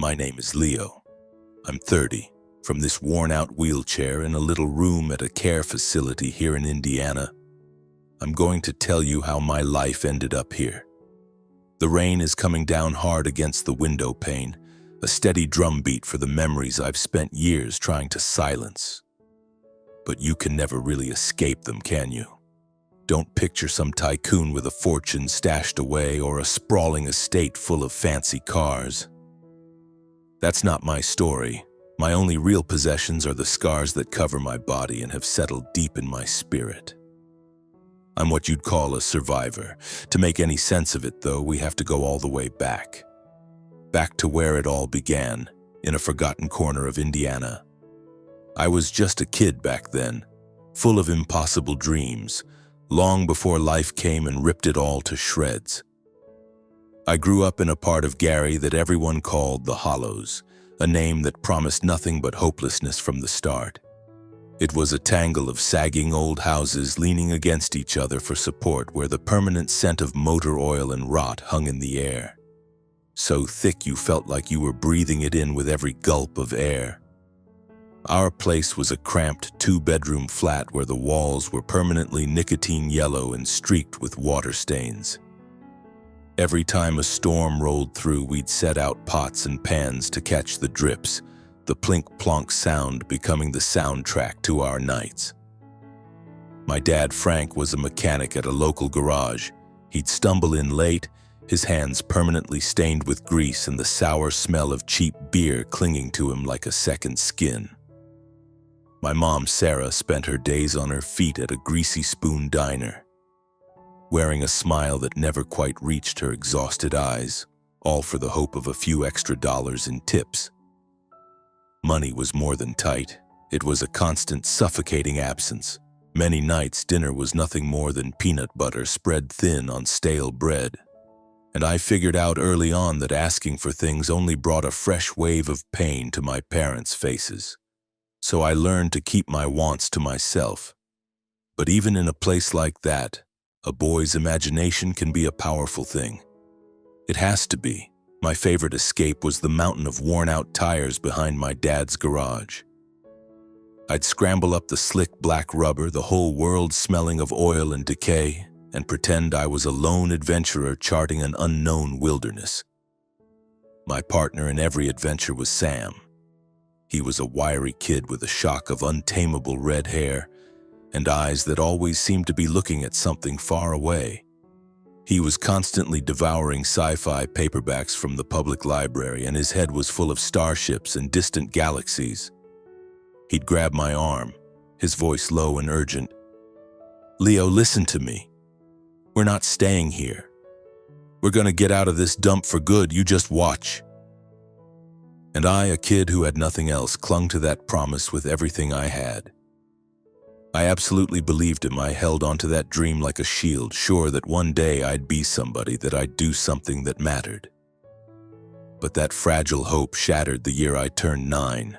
My name is Leo. I'm 30, from this worn-out wheelchair in a little room at a care facility here in Indiana. I'm going to tell you how my life ended up here. The rain is coming down hard against the window pane, a steady drumbeat for the memories I've spent years trying to silence. But you can never really escape them, can you? Don't picture some tycoon with a fortune stashed away or a sprawling estate full of fancy cars. That's not my story. My only real possessions are the scars that cover my body and have settled deep in my spirit. I'm what you'd call a survivor. To make any sense of it, though, we have to go all the way back. Back to where it all began, in a forgotten corner of Indiana. I was just a kid back then, full of impossible dreams, long before life came and ripped it all to shreds. I grew up in a part of Gary that everyone called the Hollows, a name that promised nothing but hopelessness from the start. It was a tangle of sagging old houses leaning against each other for support, where the permanent scent of motor oil and rot hung in the air. So thick you felt like you were breathing it in with every gulp of air. Our place was a cramped two-bedroom flat where the walls were permanently nicotine yellow and streaked with water stains. Every time a storm rolled through, we'd set out pots and pans to catch the drips, the plink-plonk sound becoming the soundtrack to our nights. My dad, Frank, was a mechanic at a local garage. He'd stumble in late, his hands permanently stained with grease and the sour smell of cheap beer clinging to him like a second skin. My mom, Sarah, spent her days on her feet at a greasy spoon diner, wearing a smile that never quite reached her exhausted eyes, all for the hope of a few extra dollars in tips. Money was more than tight. It was a constant, suffocating absence. Many nights, dinner was nothing more than peanut butter spread thin on stale bread. And I figured out early on that asking for things only brought a fresh wave of pain to my parents' faces. So I learned to keep my wants to myself. But even in a place like that, a boy's imagination can be a powerful thing. It has to be. My favorite escape was the mountain of worn-out tires behind my dad's garage. I'd scramble up the slick black rubber, the whole world smelling of oil and decay, and pretend I was a lone adventurer charting an unknown wilderness. My partner in every adventure was Sam. He was a wiry kid with a shock of untamable red hair and eyes that always seemed to be looking at something far away. He was constantly devouring sci-fi paperbacks from the public library, and his head was full of starships and distant galaxies. He'd grab my arm, his voice low and urgent. "Leo, listen to me. We're not staying here. We're gonna get out of this dump for good, you just watch." And I, a kid who had nothing else, clung to that promise with everything I had. I absolutely believed him. I held onto that dream like a shield, sure that one day I'd be somebody, that I'd do something that mattered. But that fragile hope shattered the year I turned 9.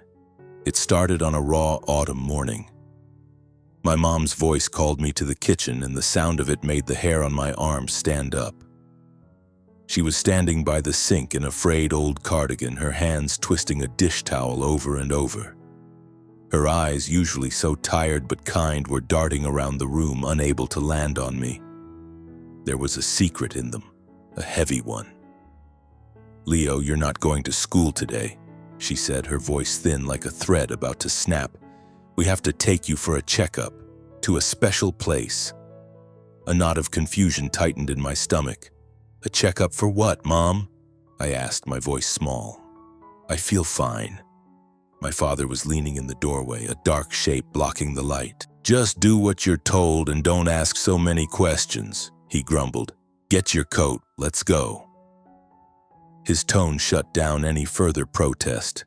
It started on a raw autumn morning. My mom's voice called me to the kitchen, and the sound of it made the hair on my arm stand up. She was standing by the sink in a frayed old cardigan, her hands twisting a dish towel over and over. Her eyes, usually so tired but kind, were darting around the room, unable to land on me. There was a secret in them, a heavy one. "Leo, you're not going to school today," she said, her voice thin like a thread about to snap. "We have to take you for a checkup, to a special place." A knot of confusion tightened in my stomach. "A checkup for what, Mom?" I asked, my voice small. "I feel fine." My father was leaning in the doorway, a dark shape blocking the light. "Just do what you're told and don't ask so many questions," he grumbled. "Get your coat, let's go." His tone shut down any further protest.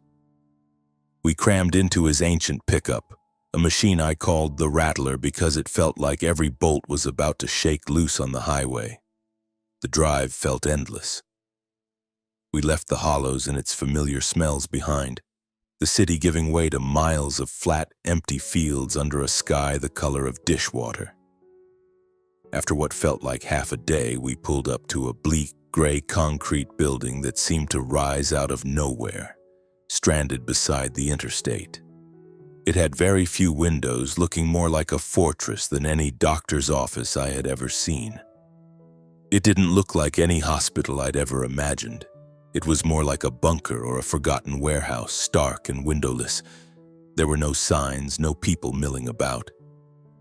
We crammed into his ancient pickup, a machine I called the Rattler because it felt like every bolt was about to shake loose on the highway. The drive felt endless. We left the Hollows and its familiar smells behind, the city giving way to miles of flat, empty fields under a sky the color of dishwater. After what felt like half a day, we pulled up to a bleak, gray concrete building that seemed to rise out of nowhere, stranded beside the interstate. It had very few windows, looking more like a fortress than any doctor's office I had ever seen. It didn't look like any hospital I'd ever imagined. It was more like a bunker or a forgotten warehouse, stark and windowless. There were no signs, no people milling about.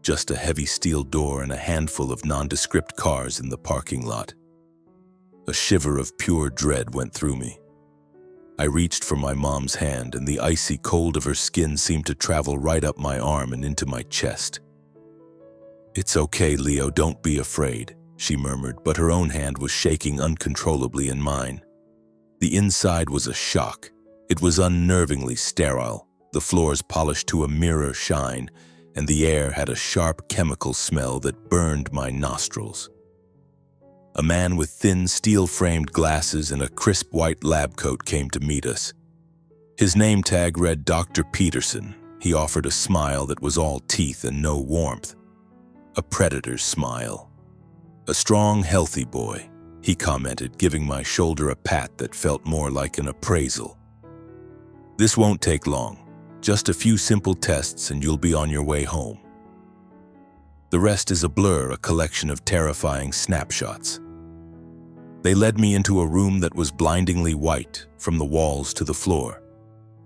Just a heavy steel door and a handful of nondescript cars in the parking lot. A shiver of pure dread went through me. I reached for my mom's hand, and the icy cold of her skin seemed to travel right up my arm and into my chest. "It's okay, Leo, don't be afraid," she murmured, but her own hand was shaking uncontrollably in mine. The inside was a shock. It was unnervingly sterile, the floors polished to a mirror shine, and the air had a sharp chemical smell that burned my nostrils. A man with thin, steel-framed glasses and a crisp white lab coat came to meet us. His name tag read Dr. Peterson. He offered a smile that was all teeth and no warmth. A predator's smile. "A strong, healthy boy," he commented, giving my shoulder a pat that felt more like an appraisal. "This won't take long. Just a few simple tests and you'll be on your way home." The rest is a blur, a collection of terrifying snapshots. They led me into a room that was blindingly white, from the walls to the floor.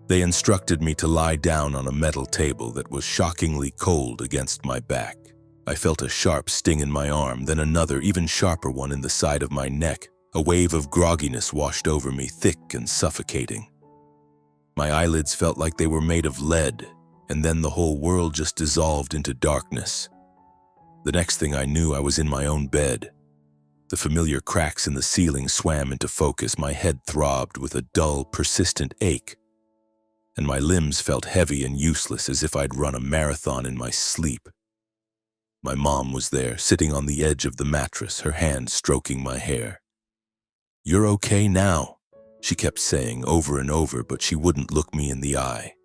They instructed me to lie down on a metal table that was shockingly cold against my back. I felt a sharp sting in my arm, then another, even sharper one in the side of my neck. A wave of grogginess washed over me, thick and suffocating. My eyelids felt like they were made of lead, and then the whole world just dissolved into darkness. The next thing I knew, I was in my own bed. The familiar cracks in the ceiling swam into focus. My head throbbed with a dull, persistent ache, and my limbs felt heavy and useless, as if I'd run a marathon in my sleep. My mom was there, sitting on the edge of the mattress, her hand stroking my hair. "You're okay now," she kept saying over and over, but she wouldn't look me in the eye.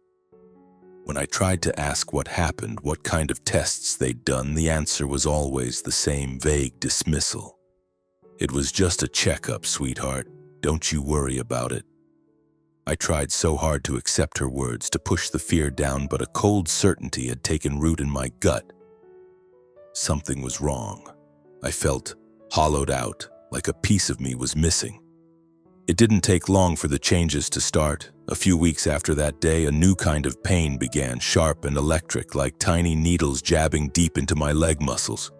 When I tried to ask what happened, what kind of tests they'd done, the answer was always the same vague dismissal. "It was just a checkup, sweetheart. Don't you worry about it." I tried so hard to accept her words, to push the fear down, but a cold certainty had taken root in my gut. Something was wrong. I felt hollowed out, like a piece of me was missing. It didn't take long for the changes to start. A few weeks after that day, a new kind of pain began, sharp and electric, like tiny needles jabbing deep into my leg muscles.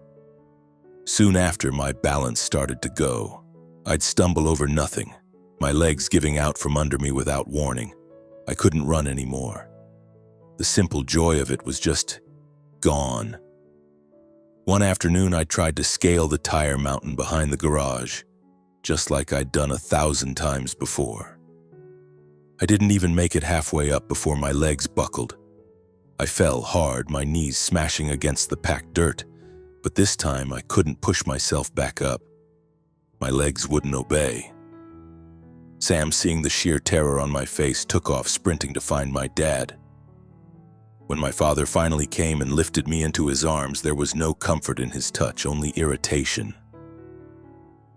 Soon after, my balance started to go. I'd stumble over nothing, my legs giving out from under me without warning. I couldn't run anymore. The simple joy of it was just gone. One afternoon, I tried to scale the tire mountain behind the garage, just like I'd done 1,000 times before. I didn't even make it halfway up before my legs buckled. I fell hard, my knees smashing against the packed dirt, but this time I couldn't push myself back up. My legs wouldn't obey. Sam, seeing the sheer terror on my face, took off sprinting to find my dad. When my father finally came and lifted me into his arms, there was no comfort in his touch, only irritation.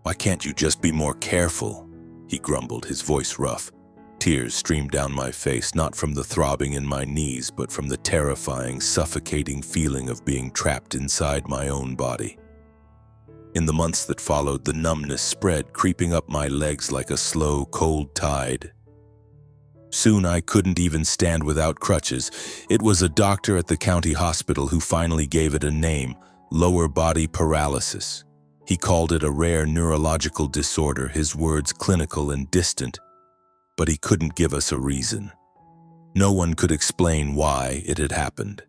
"Why can't you just be more careful?" he grumbled, his voice rough. Tears streamed down my face, not from the throbbing in my knees, but from the terrifying, suffocating feeling of being trapped inside my own body. In the months that followed, the numbness spread, creeping up my legs like a slow, cold tide. Soon I couldn't even stand without crutches. It was a doctor at the county hospital who finally gave it a name: lower body paralysis. He called it a rare neurological disorder, his words clinical and distant, but he couldn't give us a reason. No one could explain why it had happened.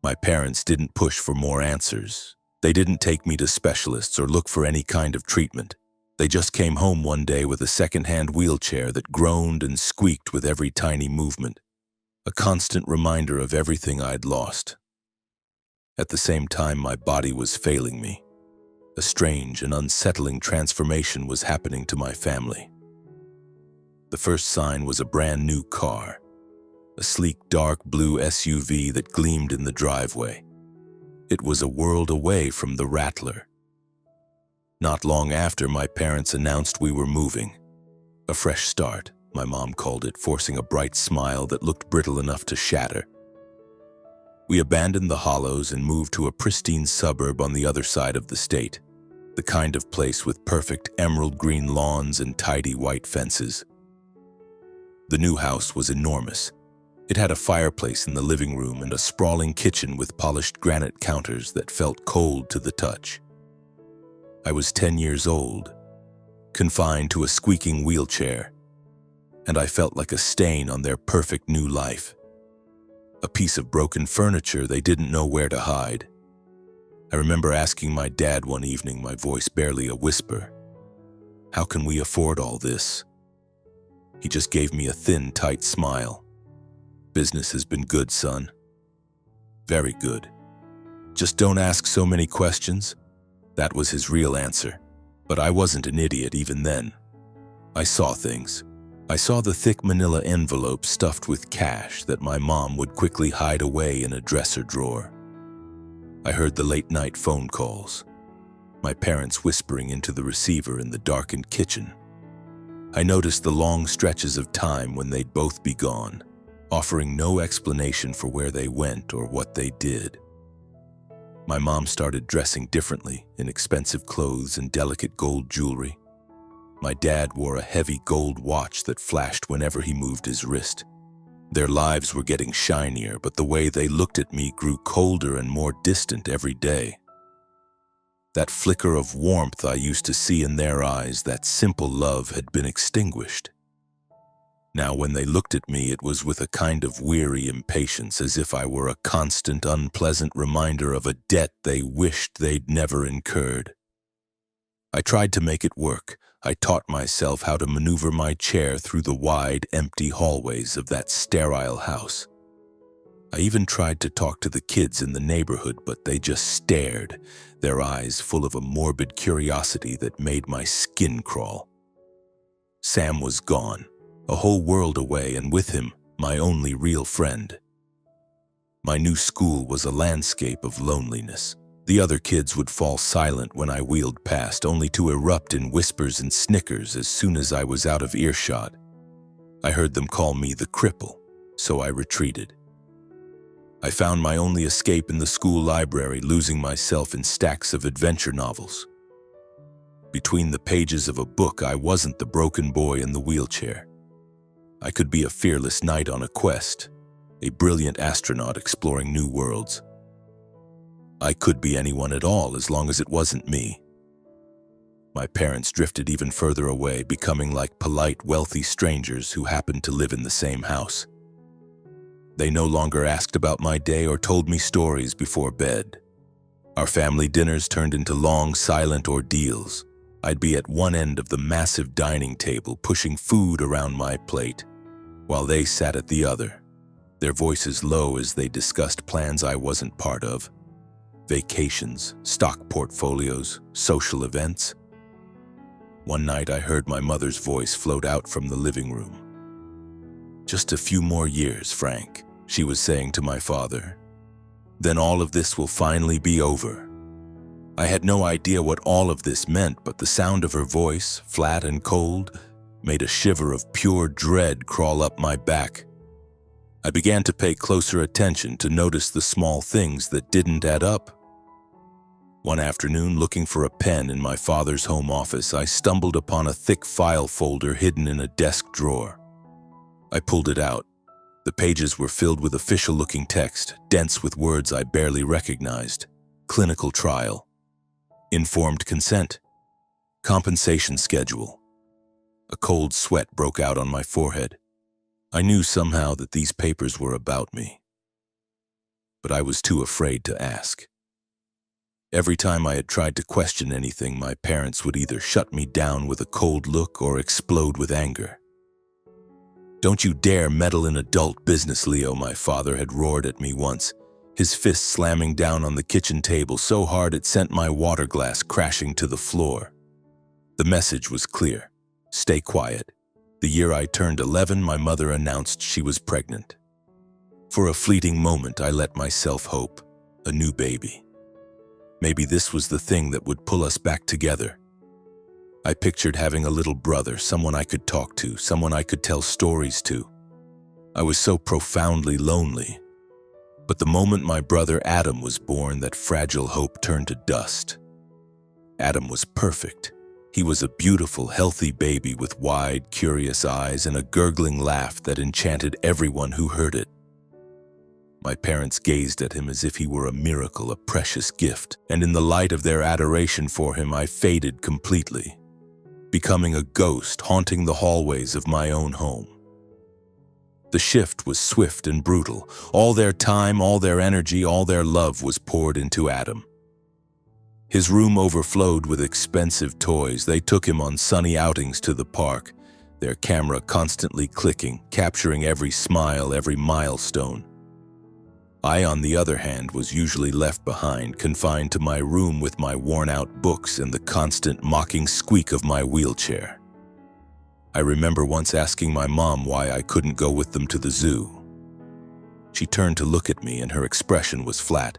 My parents didn't push for more answers. They didn't take me to specialists or look for any kind of treatment. They just came home one day with a second-hand wheelchair that groaned and squeaked with every tiny movement, a constant reminder of everything I'd lost. At the same time, my body was failing me. A strange and unsettling transformation was happening to my family. The first sign was a brand new car, a sleek dark blue SUV that gleamed in the driveway. It was a world away from the Rattler. Not long after, my parents announced we were moving. A fresh start, my mom called it, forcing a bright smile that looked brittle enough to shatter. We abandoned the hollows and moved to a pristine suburb on the other side of the state, the kind of place with perfect emerald green lawns and tidy white fences. The new house was enormous. It had a fireplace in the living room and a sprawling kitchen with polished granite counters that felt cold to the touch. I was 10 years old, confined to a squeaking wheelchair, and I felt like a stain on their perfect new life. A piece of broken furniture they didn't know where to hide. I remember asking my dad one evening, my voice barely a whisper, "How can we afford all this?" He just gave me a thin, tight smile. "Business has been good, son. Very good. Just don't ask so many questions." That was his real answer. But I wasn't an idiot even then. I saw things. I saw the thick manila envelope stuffed with cash that my mom would quickly hide away in a dresser drawer. I heard the late-night phone calls, my parents whispering into the receiver in the darkened kitchen. I noticed the long stretches of time when they'd both be gone, offering no explanation for where they went or what they did. My mom started dressing differently, in expensive clothes and delicate gold jewelry. My dad wore a heavy gold watch that flashed whenever he moved his wrist. Their lives were getting shinier, but the way they looked at me grew colder and more distant every day. That flicker of warmth I used to see in their eyes, that simple love, had been extinguished. Now, when they looked at me, it was with a kind of weary impatience, as if I were a constant, unpleasant reminder of a debt they wished they'd never incurred. I tried to make it work. I taught myself how to maneuver my chair through the wide, empty hallways of that sterile house. I even tried to talk to the kids in the neighborhood, but they just stared, their eyes full of a morbid curiosity that made my skin crawl. Sam was gone. A whole world away, and with him, my only real friend. My new school was a landscape of loneliness. The other kids would fall silent when I wheeled past, only to erupt in whispers and snickers as soon as I was out of earshot. I heard them call me the cripple, so I retreated. I found my only escape in the school library, losing myself in stacks of adventure novels. Between the pages of a book, I wasn't the broken boy in the wheelchair. I could be a fearless knight on a quest, a brilliant astronaut exploring new worlds. I could be anyone at all as long as it wasn't me. My parents drifted even further away, becoming like polite, wealthy strangers who happened to live in the same house. They no longer asked about my day or told me stories before bed. Our family dinners turned into long, silent ordeals. I'd be at one end of the massive dining table, pushing food around my plate, while they sat at the other, their voices low as they discussed plans I wasn't part of. Vacations, stock portfolios, social events. One night I heard my mother's voice float out from the living room. "Just a few more years, Frank," she was saying to my father. "Then all of this will finally be over." I had no idea what all of this meant, but the sound of her voice, flat and cold, made a shiver of pure dread crawl up my back. I began to pay closer attention, to notice the small things that didn't add up. One afternoon, looking for a pen in my father's home office, I stumbled upon a thick file folder hidden in a desk drawer. I pulled it out. The pages were filled with official-looking text, dense with words I barely recognized. Clinical trial. Informed consent. Compensation schedule. A cold sweat broke out on my forehead. I knew somehow that these papers were about me, but I was too afraid to ask. Every time I had tried to question anything, my parents would either shut me down with a cold look or explode with anger. "Don't you dare meddle in adult business, Leo," my father had roared at me once, his fist slamming down on the kitchen table so hard it sent my water glass crashing to the floor. The message was clear. Stay quiet. The year I turned 11, my mother announced she was pregnant. For a fleeting moment, I let myself hope. A new baby. Maybe this was the thing that would pull us back together. I pictured having a little brother, someone I could talk to, someone I could tell stories to. I was so profoundly lonely. But the moment my brother Adam was born, that fragile hope turned to dust. Adam was perfect. He was a beautiful, healthy baby with wide, curious eyes and a gurgling laugh that enchanted everyone who heard it. My parents gazed at him as if he were a miracle, a precious gift, and in the light of their adoration for him, I faded completely, becoming a ghost haunting the hallways of my own home. The shift was swift and brutal. All their time, all their energy, all their love was poured into Adam. His room overflowed with expensive toys. They took him on sunny outings to the park, their camera constantly clicking, capturing every smile, every milestone. I, on the other hand, was usually left behind, confined to my room with my worn-out books and the constant mocking squeak of my wheelchair. I remember once asking my mom why I couldn't go with them to the zoo. She turned to look at me and her expression was flat,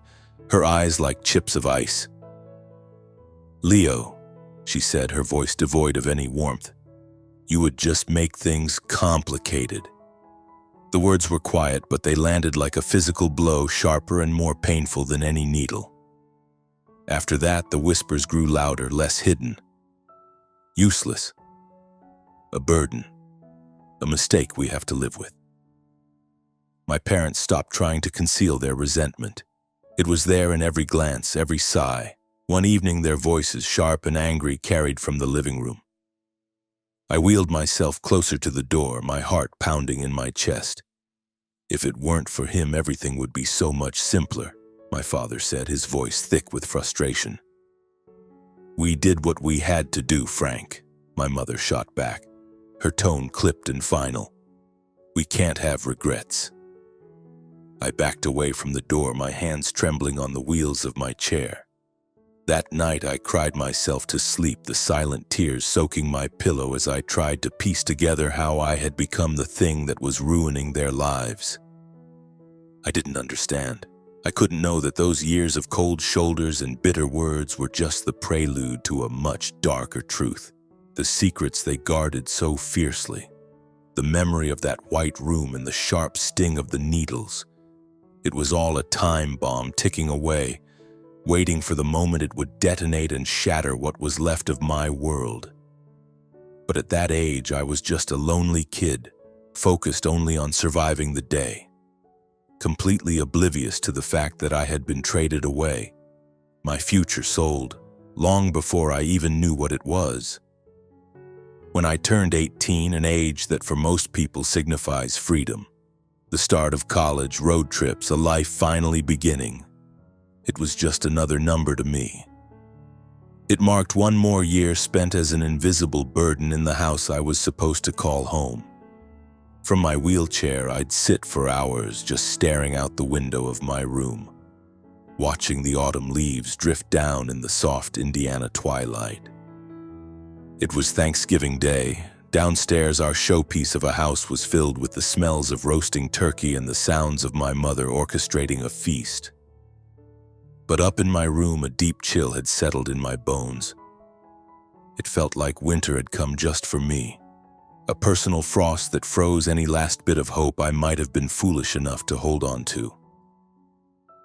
her eyes like chips of ice. "Leo," she said, her voice devoid of any warmth, "you would just make things complicated." The words were quiet, but they landed like a physical blow, sharper and more painful than any needle. After that, the whispers grew louder, less hidden. Useless. A burden. A mistake we have to live with. My parents stopped trying to conceal their resentment. It was there in every glance, every sigh. One evening, their voices, sharp and angry, carried from the living room. I wheeled myself closer to the door, my heart pounding in my chest. "If it weren't for him, everything would be so much simpler," my father said, his voice thick with frustration. "We did what we had to do, Frank," my mother shot back, her tone clipped and final. "We can't have regrets." I backed away from the door, my hands trembling on the wheels of my chair. That night, I cried myself to sleep, the silent tears soaking my pillow as I tried to piece together how I had become the thing that was ruining their lives. I didn't understand. I couldn't know that those years of cold shoulders and bitter words were just the prelude to a much darker truth. The secrets they guarded so fiercely. The memory of that white room and the sharp sting of the needles. It was all a time bomb ticking away, waiting for the moment it would detonate and shatter what was left of my world. But at that age, I was just a lonely kid, focused only on surviving the day, completely oblivious to the fact that I had been traded away, my future sold, long before I even knew what it was. When I turned 18, an age that for most people signifies freedom, the start of college, road trips, a life finally beginning, it was just another number to me. It marked one more year spent as an invisible burden in the house I was supposed to call home. From my wheelchair, I'd sit for hours just staring out the window of my room, watching the autumn leaves drift down in the soft Indiana twilight. It was Thanksgiving Day. Downstairs, our showpiece of a house was filled with the smells of roasting turkey and the sounds of my mother orchestrating a feast. But up in my room, a deep chill had settled in my bones. It felt like winter had come just for me, a personal frost that froze any last bit of hope I might have been foolish enough to hold on to.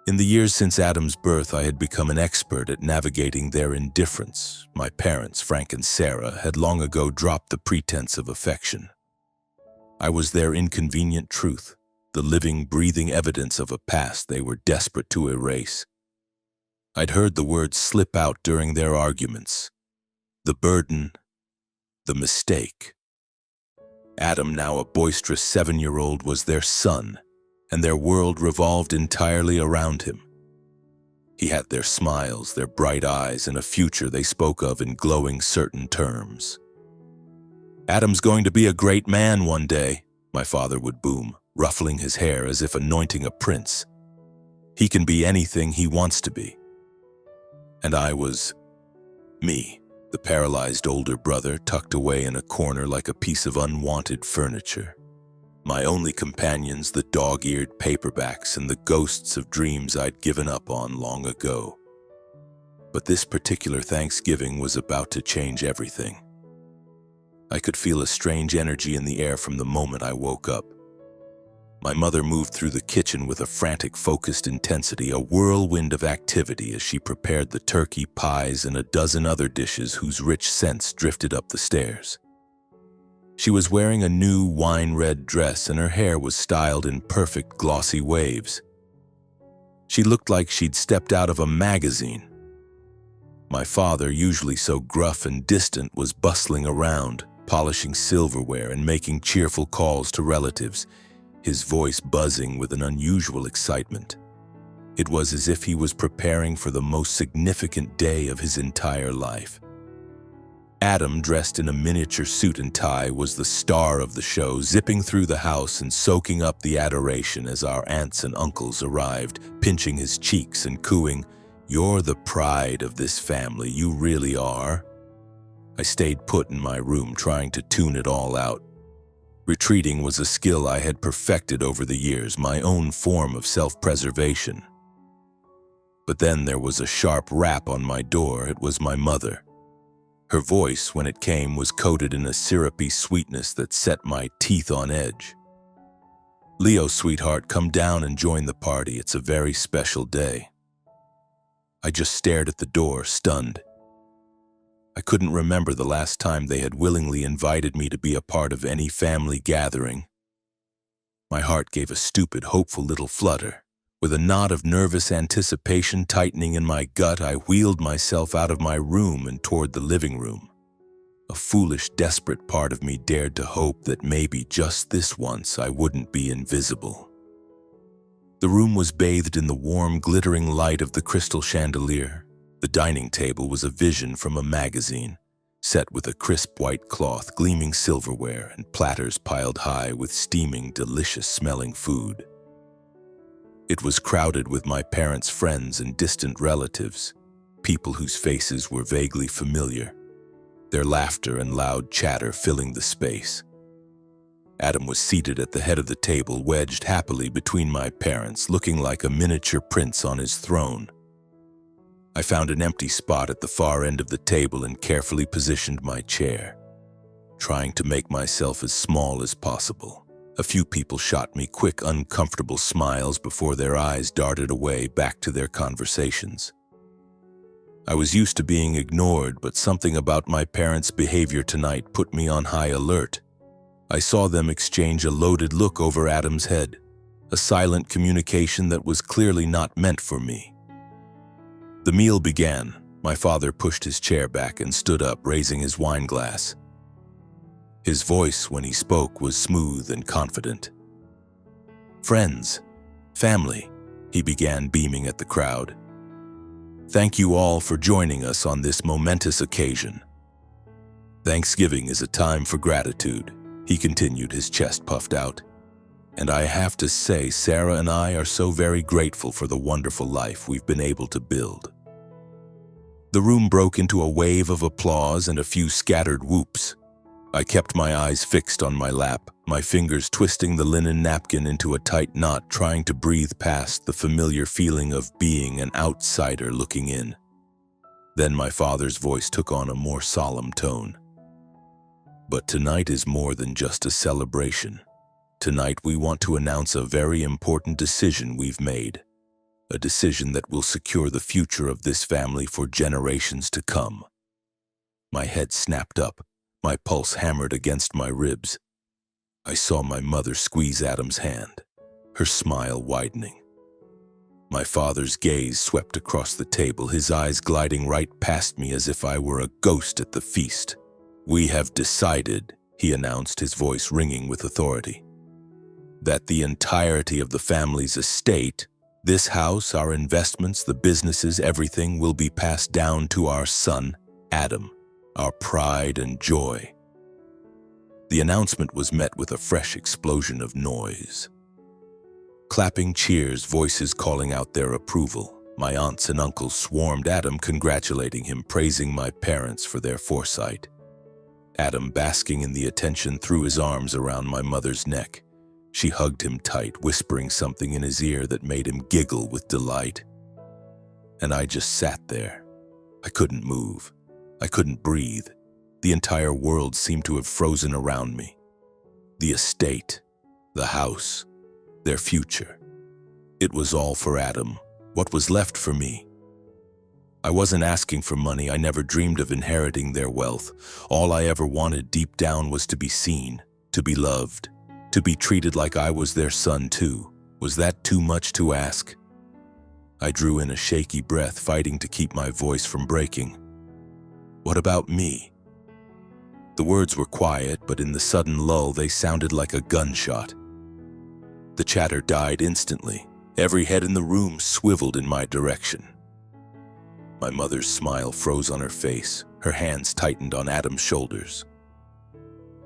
In the years since Adam's birth, I had become an expert at navigating their indifference. My parents, Frank and Sarah, had long ago dropped the pretense of affection. I was their inconvenient truth, the living, breathing evidence of a past they were desperate to erase. I'd heard the words slip out during their arguments. The burden, the mistake. Adam, now a boisterous 7-year-old, was their son, and their world revolved entirely around him. He had their smiles, their bright eyes, and a future they spoke of in glowing certain terms. "Adam's going to be a great man one day," my father would boom, ruffling his hair as if anointing a prince. "He can be anything he wants to be." And I was me, the paralyzed older brother tucked away in a corner like a piece of unwanted furniture. My only companions, the dog-eared paperbacks and the ghosts of dreams I'd given up on long ago. But this particular Thanksgiving was about to change everything. I could feel a strange energy in the air from the moment I woke up. My mother moved through the kitchen with a frantic, focused intensity, a whirlwind of activity as she prepared the turkey, pies, and a dozen other dishes whose rich scents drifted up the stairs. She was wearing a new wine-red dress and her hair was styled in perfect glossy waves. She looked like she'd stepped out of a magazine. My father, usually so gruff and distant, was bustling around, polishing silverware and making cheerful calls to relatives, his voice buzzing with an unusual excitement. It was as if he was preparing for the most significant day of his entire life. Adam, dressed in a miniature suit and tie, was the star of the show, zipping through the house and soaking up the adoration as our aunts and uncles arrived, pinching his cheeks and cooing, "You're the pride of this family, you really are." I stayed put in my room, trying to tune it all out. Retreating was a skill I had perfected over the years, my own form of self-preservation. But then there was a sharp rap on my door. It was my mother. Her voice, when it came, was coated in a syrupy sweetness that set my teeth on edge. "Leo, sweetheart, come down and join the party. It's a very special day." I just stared at the door, stunned. I couldn't remember the last time they had willingly invited me to be a part of any family gathering. My heart gave a stupid, hopeful little flutter. With a knot of nervous anticipation tightening in my gut, I wheeled myself out of my room and toward the living room. A foolish, desperate part of me dared to hope that maybe just this once I wouldn't be invisible. The room was bathed in the warm, glittering light of the crystal chandelier. The dining table was a vision from a magazine, set with a crisp white cloth, gleaming silverware, and platters piled high with steaming, delicious-smelling food. It was crowded with my parents' friends and distant relatives, people whose faces were vaguely familiar, their laughter and loud chatter filling the space. Adam was seated at the head of the table, wedged happily between my parents, looking like a miniature prince on his throne. I found an empty spot at the far end of the table and carefully positioned my chair, trying to make myself as small as possible. A few people shot me quick, uncomfortable smiles before their eyes darted away back to their conversations. I was used to being ignored, but something about my parents' behavior tonight put me on high alert. I saw them exchange a loaded look over Adam's head, a silent communication that was clearly not meant for me. The meal began. My father pushed his chair back and stood up, raising his wine glass. His voice, when he spoke, was smooth and confident. "Friends, family," he began, beaming at the crowd. "Thank you all for joining us on this momentous occasion. Thanksgiving is a time for gratitude," he continued, his chest puffed out. "And I have to say, Sarah and I are so very grateful for the wonderful life we've been able to build." The room broke into a wave of applause and a few scattered whoops. I kept my eyes fixed on my lap, my fingers twisting the linen napkin into a tight knot, trying to breathe past the familiar feeling of being an outsider looking in. Then my father's voice took on a more solemn tone. "But tonight is more than just a celebration. Tonight we want to announce a very important decision we've made. A decision that will secure the future of this family for generations to come." My head snapped up, my pulse hammered against my ribs. I saw my mother squeeze Adam's hand, her smile widening. My father's gaze swept across the table, his eyes gliding right past me as if I were a ghost at the feast. "We have decided," he announced, his voice ringing with authority, "that the entirety of the family's estate, this house, our investments, the businesses, everything will be passed down to our son, Adam, our pride and joy." The announcement was met with a fresh explosion of noise. Clapping cheers, voices calling out their approval. My aunts and uncles swarmed Adam, congratulating him, praising my parents for their foresight. Adam, basking in the attention, threw his arms around my mother's neck. She hugged him tight, whispering something in his ear that made him giggle with delight. And I just sat there. I couldn't move. I couldn't breathe. The entire world seemed to have frozen around me. The estate, the house, their future. It was all for Adam. What was left for me? I wasn't asking for money. I never dreamed of inheriting their wealth. All I ever wanted deep down was to be seen, to be loved, to be treated like I was their son too. Was that too much to ask? I drew in a shaky breath, fighting to keep my voice from breaking. What about me? The words were quiet, but in the sudden lull, they sounded like a gunshot. The chatter died instantly. Every head in the room swiveled in my direction. My mother's smile froze on her face. Her hands tightened on Adam's shoulders.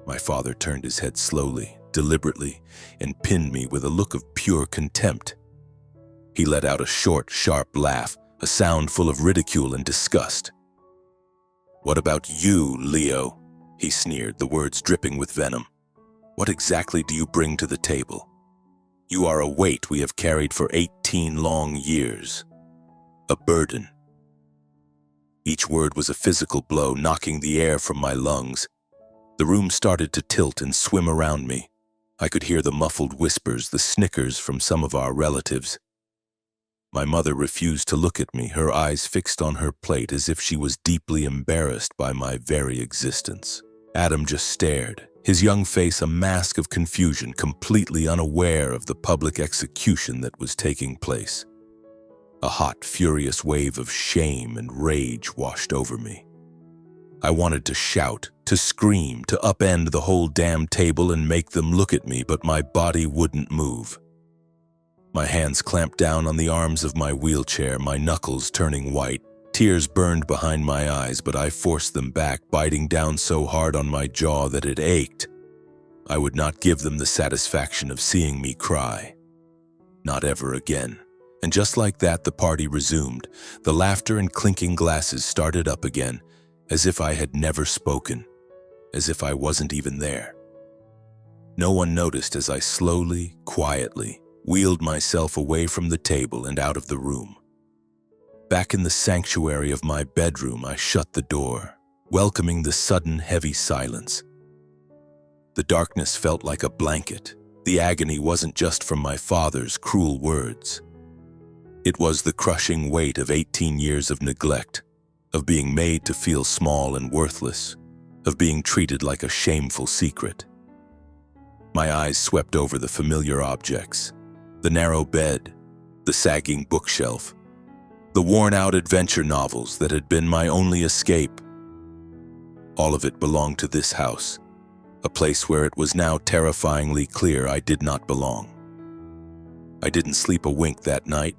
My father turned his head slowly, deliberately, and pinned me with a look of pure contempt. He let out a short, sharp laugh, a sound full of ridicule and disgust. "What about you, Leo?" he sneered, the words dripping with venom. "What exactly do you bring to the table? You are a weight we have carried for 18 long years. A burden." Each word was a physical blow, knocking the air from my lungs. The room started to tilt and swim around me. I could hear the muffled whispers, the snickers from some of our relatives. My mother refused to look at me, her eyes fixed on her plate as if she was deeply embarrassed by my very existence. Adam just stared, his young face a mask of confusion, completely unaware of the public execution that was taking place. A hot, furious wave of shame and rage washed over me. I wanted to shout, to scream, to upend the whole damn table and make them look at me, but my body wouldn't move. My hands clamped down on the arms of my wheelchair, my knuckles turning white. Tears burned behind my eyes, but I forced them back, biting down so hard on my jaw that it ached. I would not give them the satisfaction of seeing me cry. Not ever again. And just like that, the party resumed. The laughter and clinking glasses started up again, as if I had never spoken, as if I wasn't even there. No one noticed as I slowly, quietly, wheeled myself away from the table and out of the room. Back in the sanctuary of my bedroom, I shut the door, welcoming the sudden, heavy silence. The darkness felt like a blanket. The agony wasn't just from my father's cruel words. It was the crushing weight of 18 years of neglect, of being made to feel small and worthless, of being treated like a shameful secret. My eyes swept over the familiar objects, the narrow bed, the sagging bookshelf, the worn-out adventure novels that had been my only escape. All of it belonged to this house, a place where it was now terrifyingly clear I did not belong. I didn't sleep a wink that night.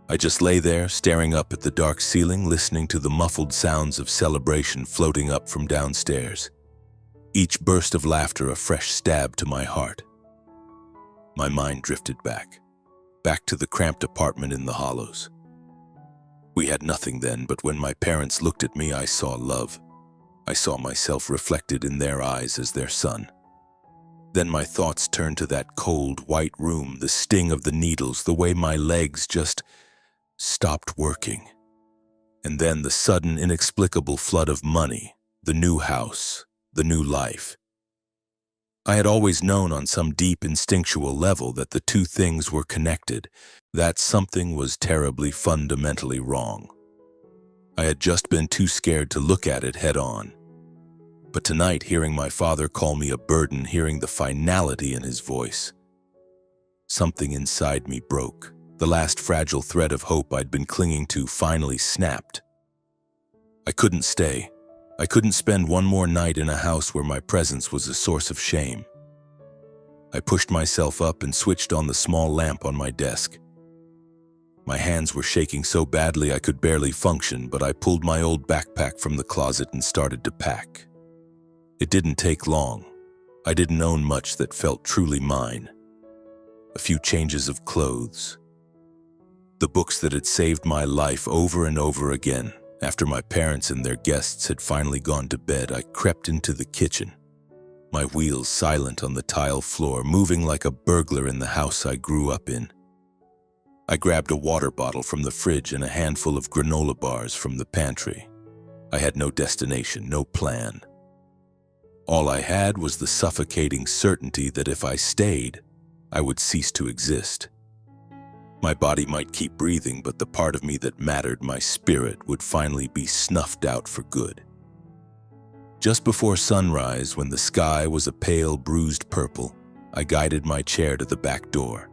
I just lay there, staring up at the dark ceiling, listening to the muffled sounds of celebration floating up from downstairs. Each burst of laughter a fresh stab to my heart. My mind drifted back to the cramped apartment in the Hollows. We had nothing then, but when my parents looked at me, I saw love. I saw myself reflected in their eyes as their son. Then my thoughts turned to that cold, white room, the sting of the needles, the way my legs just stopped working. And then the sudden, inexplicable flood of money, the new house, the new life. I had always known on some deep instinctual level that the two things were connected, that something was terribly, fundamentally wrong. I had just been too scared to look at it head on. But tonight, hearing my father call me a burden, hearing the finality in his voice, something inside me broke. The last fragile thread of hope I'd been clinging to finally snapped. I couldn't stay. I couldn't spend one more night in a house where my presence was a source of shame. I pushed myself up and switched on the small lamp on my desk. My hands were shaking so badly I could barely function, but I pulled my old backpack from the closet and started to pack. It didn't take long. I didn't own much that felt truly mine. A few changes of clothes. The books that had saved my life over and over again. After my parents and their guests had finally gone to bed, I crept into the kitchen, my wheels silent on the tile floor, moving like a burglar in the house I grew up in. I grabbed a water bottle from the fridge and a handful of granola bars from the pantry. I had no destination, no plan. All I had was the suffocating certainty that if I stayed, I would cease to exist. My body might keep breathing, but the part of me that mattered, my spirit, would finally be snuffed out for good. Just before sunrise, when the sky was a pale, bruised purple, I guided my chair to the back door.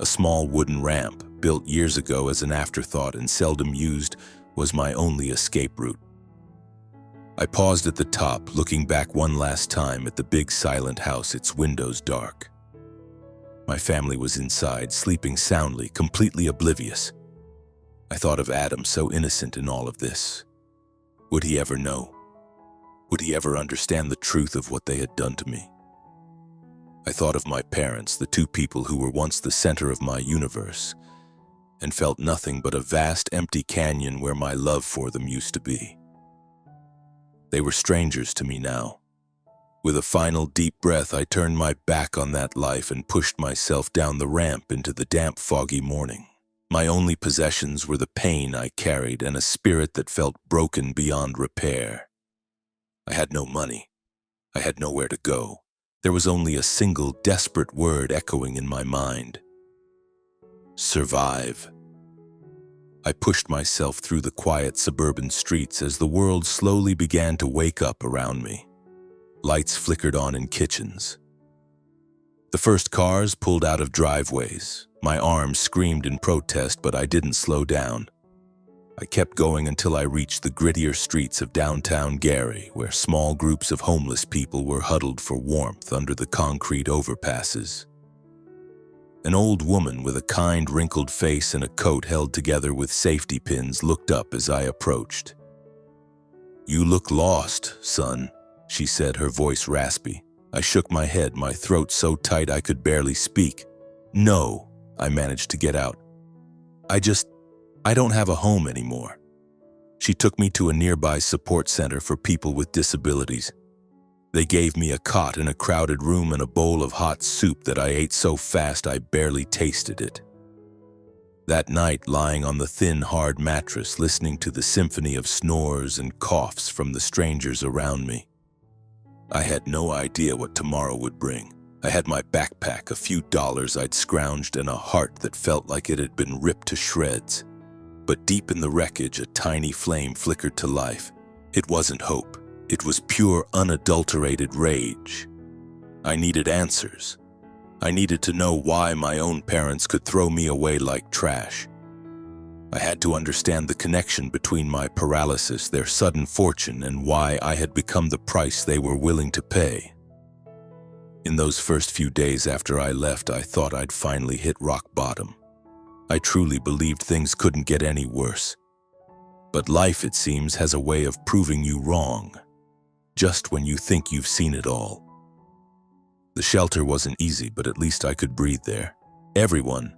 A small wooden ramp, built years ago as an afterthought and seldom used, was my only escape route. I paused at the top, looking back one last time at the big silent house, its windows dark. My family was inside, sleeping soundly, completely oblivious. I thought of Adam, so innocent in all of this. Would he ever know? Would he ever understand the truth of what they had done to me? I thought of my parents, the two people who were once the center of my universe, and felt nothing but a vast, empty canyon where my love for them used to be. They were strangers to me now. With a final deep breath, I turned my back on that life and pushed myself down the ramp into the damp, foggy morning. My only possessions were the pain I carried and a spirit that felt broken beyond repair. I had no money. I had nowhere to go. There was only a single desperate word echoing in my mind: survive. I pushed myself through the quiet suburban streets as the world slowly began to wake up around me. Lights flickered on in kitchens. The first cars pulled out of driveways. My arms screamed in protest, but I didn't slow down. I kept going until I reached the grittier streets of downtown Gary, where small groups of homeless people were huddled for warmth under the concrete overpasses. An old woman with a kind, wrinkled face and a coat held together with safety pins looked up as I approached. "You look lost, son," she said, her voice raspy. I shook my head, my throat so tight I could barely speak. "No," I managed to get out. I don't have a home anymore." She took me to a nearby support center for people with disabilities. They gave me a cot in a crowded room and a bowl of hot soup that I ate so fast I barely tasted it. That night, lying on the thin, hard mattress, listening to the symphony of snores and coughs from the strangers around me, I had no idea what tomorrow would bring. I had my backpack, a few dollars I'd scrounged, and a heart that felt like it had been ripped to shreds. But deep in the wreckage, a tiny flame flickered to life. It wasn't hope. It was pure, unadulterated rage. I needed answers. I needed to know why my own parents could throw me away like trash. I had to understand the connection between my paralysis, their sudden fortune, and why I had become the price they were willing to pay. In those first few days after I left, I thought I'd finally hit rock bottom. I truly believed things couldn't get any worse. But life, it seems, has a way of proving you wrong, just when you think you've seen it all. The shelter wasn't easy, but at least I could breathe there. Everyone,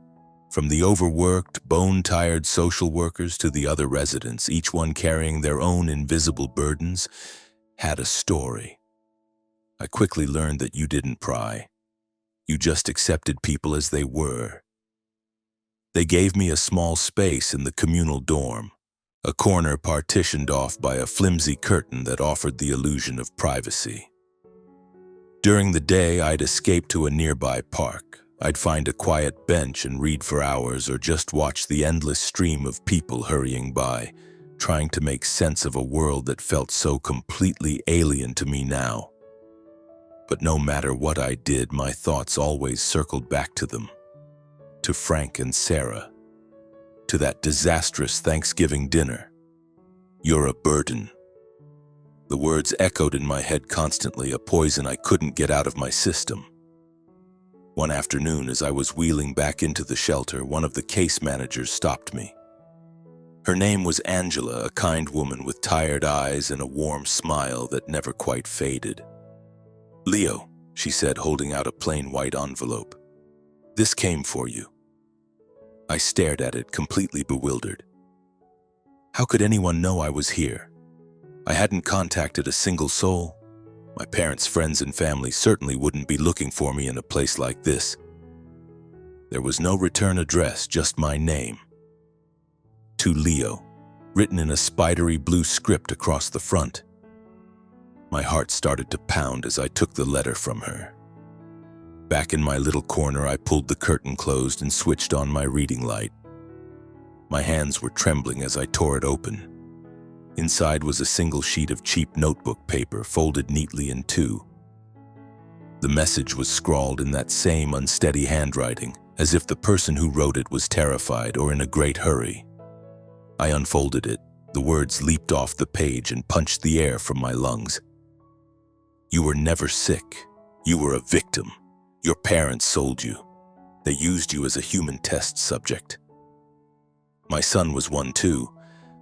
from the overworked, bone-tired social workers to the other residents, each one carrying their own invisible burdens, had a story. I quickly learned that you didn't pry. You just accepted people as they were. They gave me a small space in the communal dorm, a corner partitioned off by a flimsy curtain that offered the illusion of privacy. During the day, I'd escape to a nearby park. I'd find a quiet bench and read for hours, or just watch the endless stream of people hurrying by, trying to make sense of a world that felt so completely alien to me now. But no matter what I did, my thoughts always circled back to them. To Frank and Sarah. To that disastrous Thanksgiving dinner. "You're a burden." The words echoed in my head constantly, a poison I couldn't get out of my system. One afternoon, as I was wheeling back into the shelter, one of the case managers stopped me. Her name was Angela, a kind woman with tired eyes and a warm smile that never quite faded. "Leo," she said, holding out a plain white envelope. "This came for you." I stared at it, completely bewildered. How could anyone know I was here? I hadn't contacted a single soul. My parents, friends, and family certainly wouldn't be looking for me in a place like this. There was no return address, just my name. To Leo, written in a spidery blue script across the front. My heart started to pound as I took the letter from her. Back in my little corner, I pulled the curtain closed and switched on my reading light. My hands were trembling as I tore it open. Inside was a single sheet of cheap notebook paper folded neatly in two. The message was scrawled in that same unsteady handwriting, as if the person who wrote it was terrified or in a great hurry. I unfolded it. The words leaped off the page and punched the air from my lungs. You were never sick. You were a victim. Your parents sold you. They used you as a human test subject. My son was one too.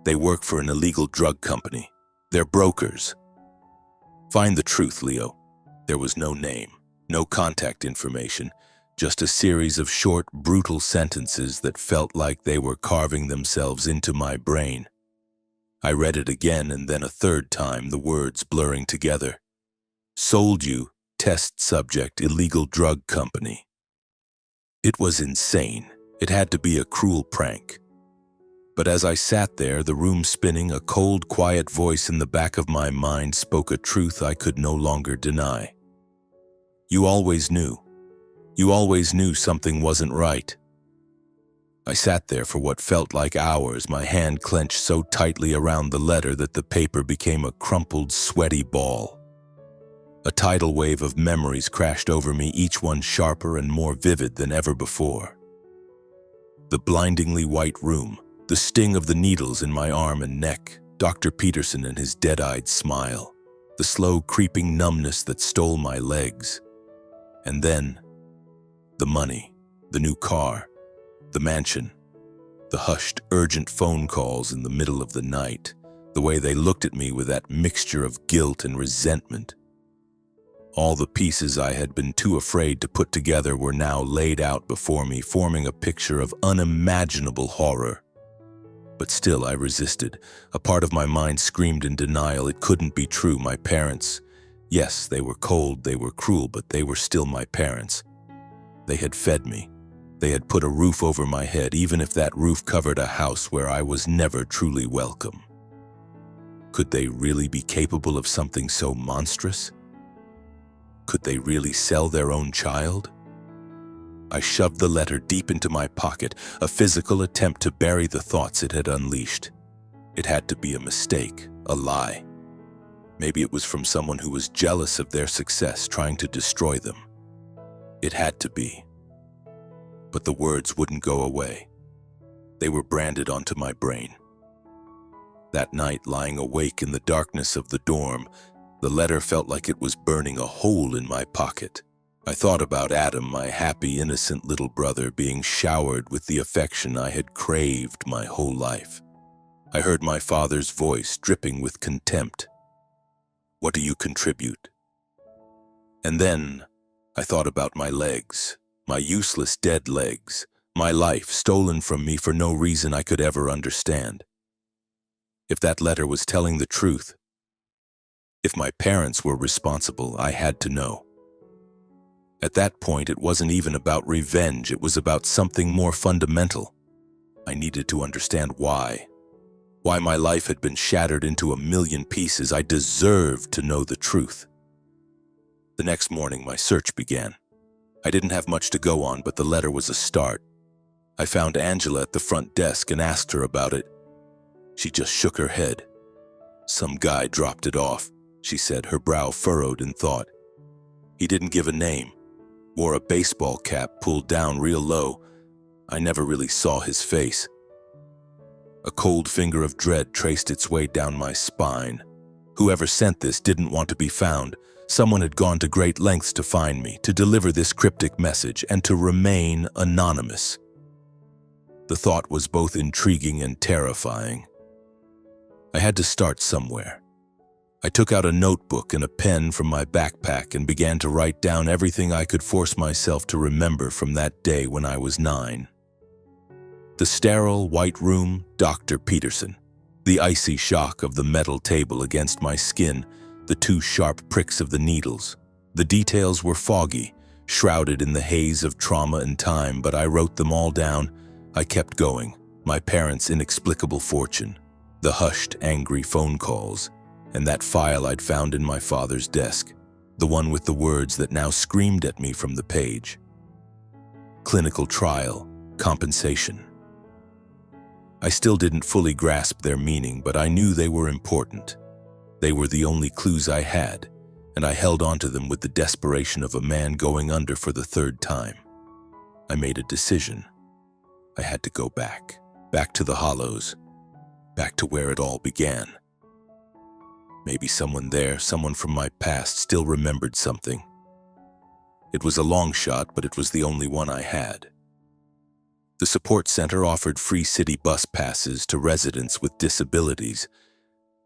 They work for an illegal drug company. They're brokers. Find the truth, Leo. There was no name, no contact information, just a series of short, brutal sentences that felt like they were carving themselves into my brain. I read it again and then a third time, the words blurring together. Sold you, test subject, illegal drug company. It was insane. It had to be a cruel prank. But as I sat there, the room spinning, a cold, quiet voice in the back of my mind spoke a truth I could no longer deny. You always knew. You always knew something wasn't right. I sat there for what felt like hours, my hand clenched so tightly around the letter that the paper became a crumpled, sweaty ball. A tidal wave of memories crashed over me, each one sharper and more vivid than ever before. The blindingly white room, the sting of the needles in my arm and neck, Dr. Peterson and his dead-eyed smile, the slow creeping numbness that stole my legs. And then, the money, the new car, the mansion, the hushed, urgent phone calls in the middle of the night, the way they looked at me with that mixture of guilt and resentment. All the pieces I had been too afraid to put together were now laid out before me, forming a picture of unimaginable horror. But still I resisted. A part of my mind screamed in denial. It couldn't be true. My parents, yes, they were cold, they were cruel, but they were still my parents. They had fed me. They had put a roof over my head, even if that roof covered a house where I was never truly welcome. Could they really be capable of something so monstrous? Could they really sell their own child? I shoved the letter deep into my pocket, a physical attempt to bury the thoughts it had unleashed. It had to be a mistake, a lie. Maybe it was from someone who was jealous of their success, trying to destroy them. It had to be. But the words wouldn't go away. They were branded onto my brain. That night, lying awake in the darkness of the dorm, the letter felt like it was burning a hole in my pocket. I thought about Adam, my happy, innocent little brother, being showered with the affection I had craved my whole life. I heard my father's voice dripping with contempt. What do you contribute? And then I thought about my legs, my useless dead legs, my life stolen from me for no reason I could ever understand. If that letter was telling the truth, if my parents were responsible, I had to know. At that point, it wasn't even about revenge. It was about something more fundamental. I needed to understand why. Why my life had been shattered into a million pieces. I deserved to know the truth. The next morning, my search began. I didn't have much to go on, but the letter was a start. I found Angela at the front desk and asked her about it. She just shook her head. Some guy dropped it off, she said, her brow furrowed in thought. He didn't give a name. Wore a baseball cap pulled down real low. I never really saw his face. A cold finger of dread traced its way down my spine. Whoever sent this didn't want to be found. Someone had gone to great lengths to find me, to deliver this cryptic message, and to remain anonymous. The thought was both intriguing and terrifying. I had to start somewhere. I took out a notebook and a pen from my backpack and began to write down everything I could force myself to remember from that day when I was 9. The sterile white room, Dr. Peterson. The icy shock of the metal table against my skin, the 2 sharp pricks of the needles. The details were foggy, shrouded in the haze of trauma and time, but I wrote them all down. I kept going. My parents' inexplicable fortune, the hushed, angry phone calls, and that file I'd found in my father's desk, the one with the words that now screamed at me from the page. Clinical trial, compensation. I still didn't fully grasp their meaning, but I knew they were important. They were the only clues I had, and I held onto them with the desperation of a man going under for the third time. I made a decision. I had to go back to the Hollows, back to where it all began. Maybe someone there, someone from my past, still remembered something. It was a long shot, but it was the only one I had. The support center offered free city bus passes to residents with disabilities,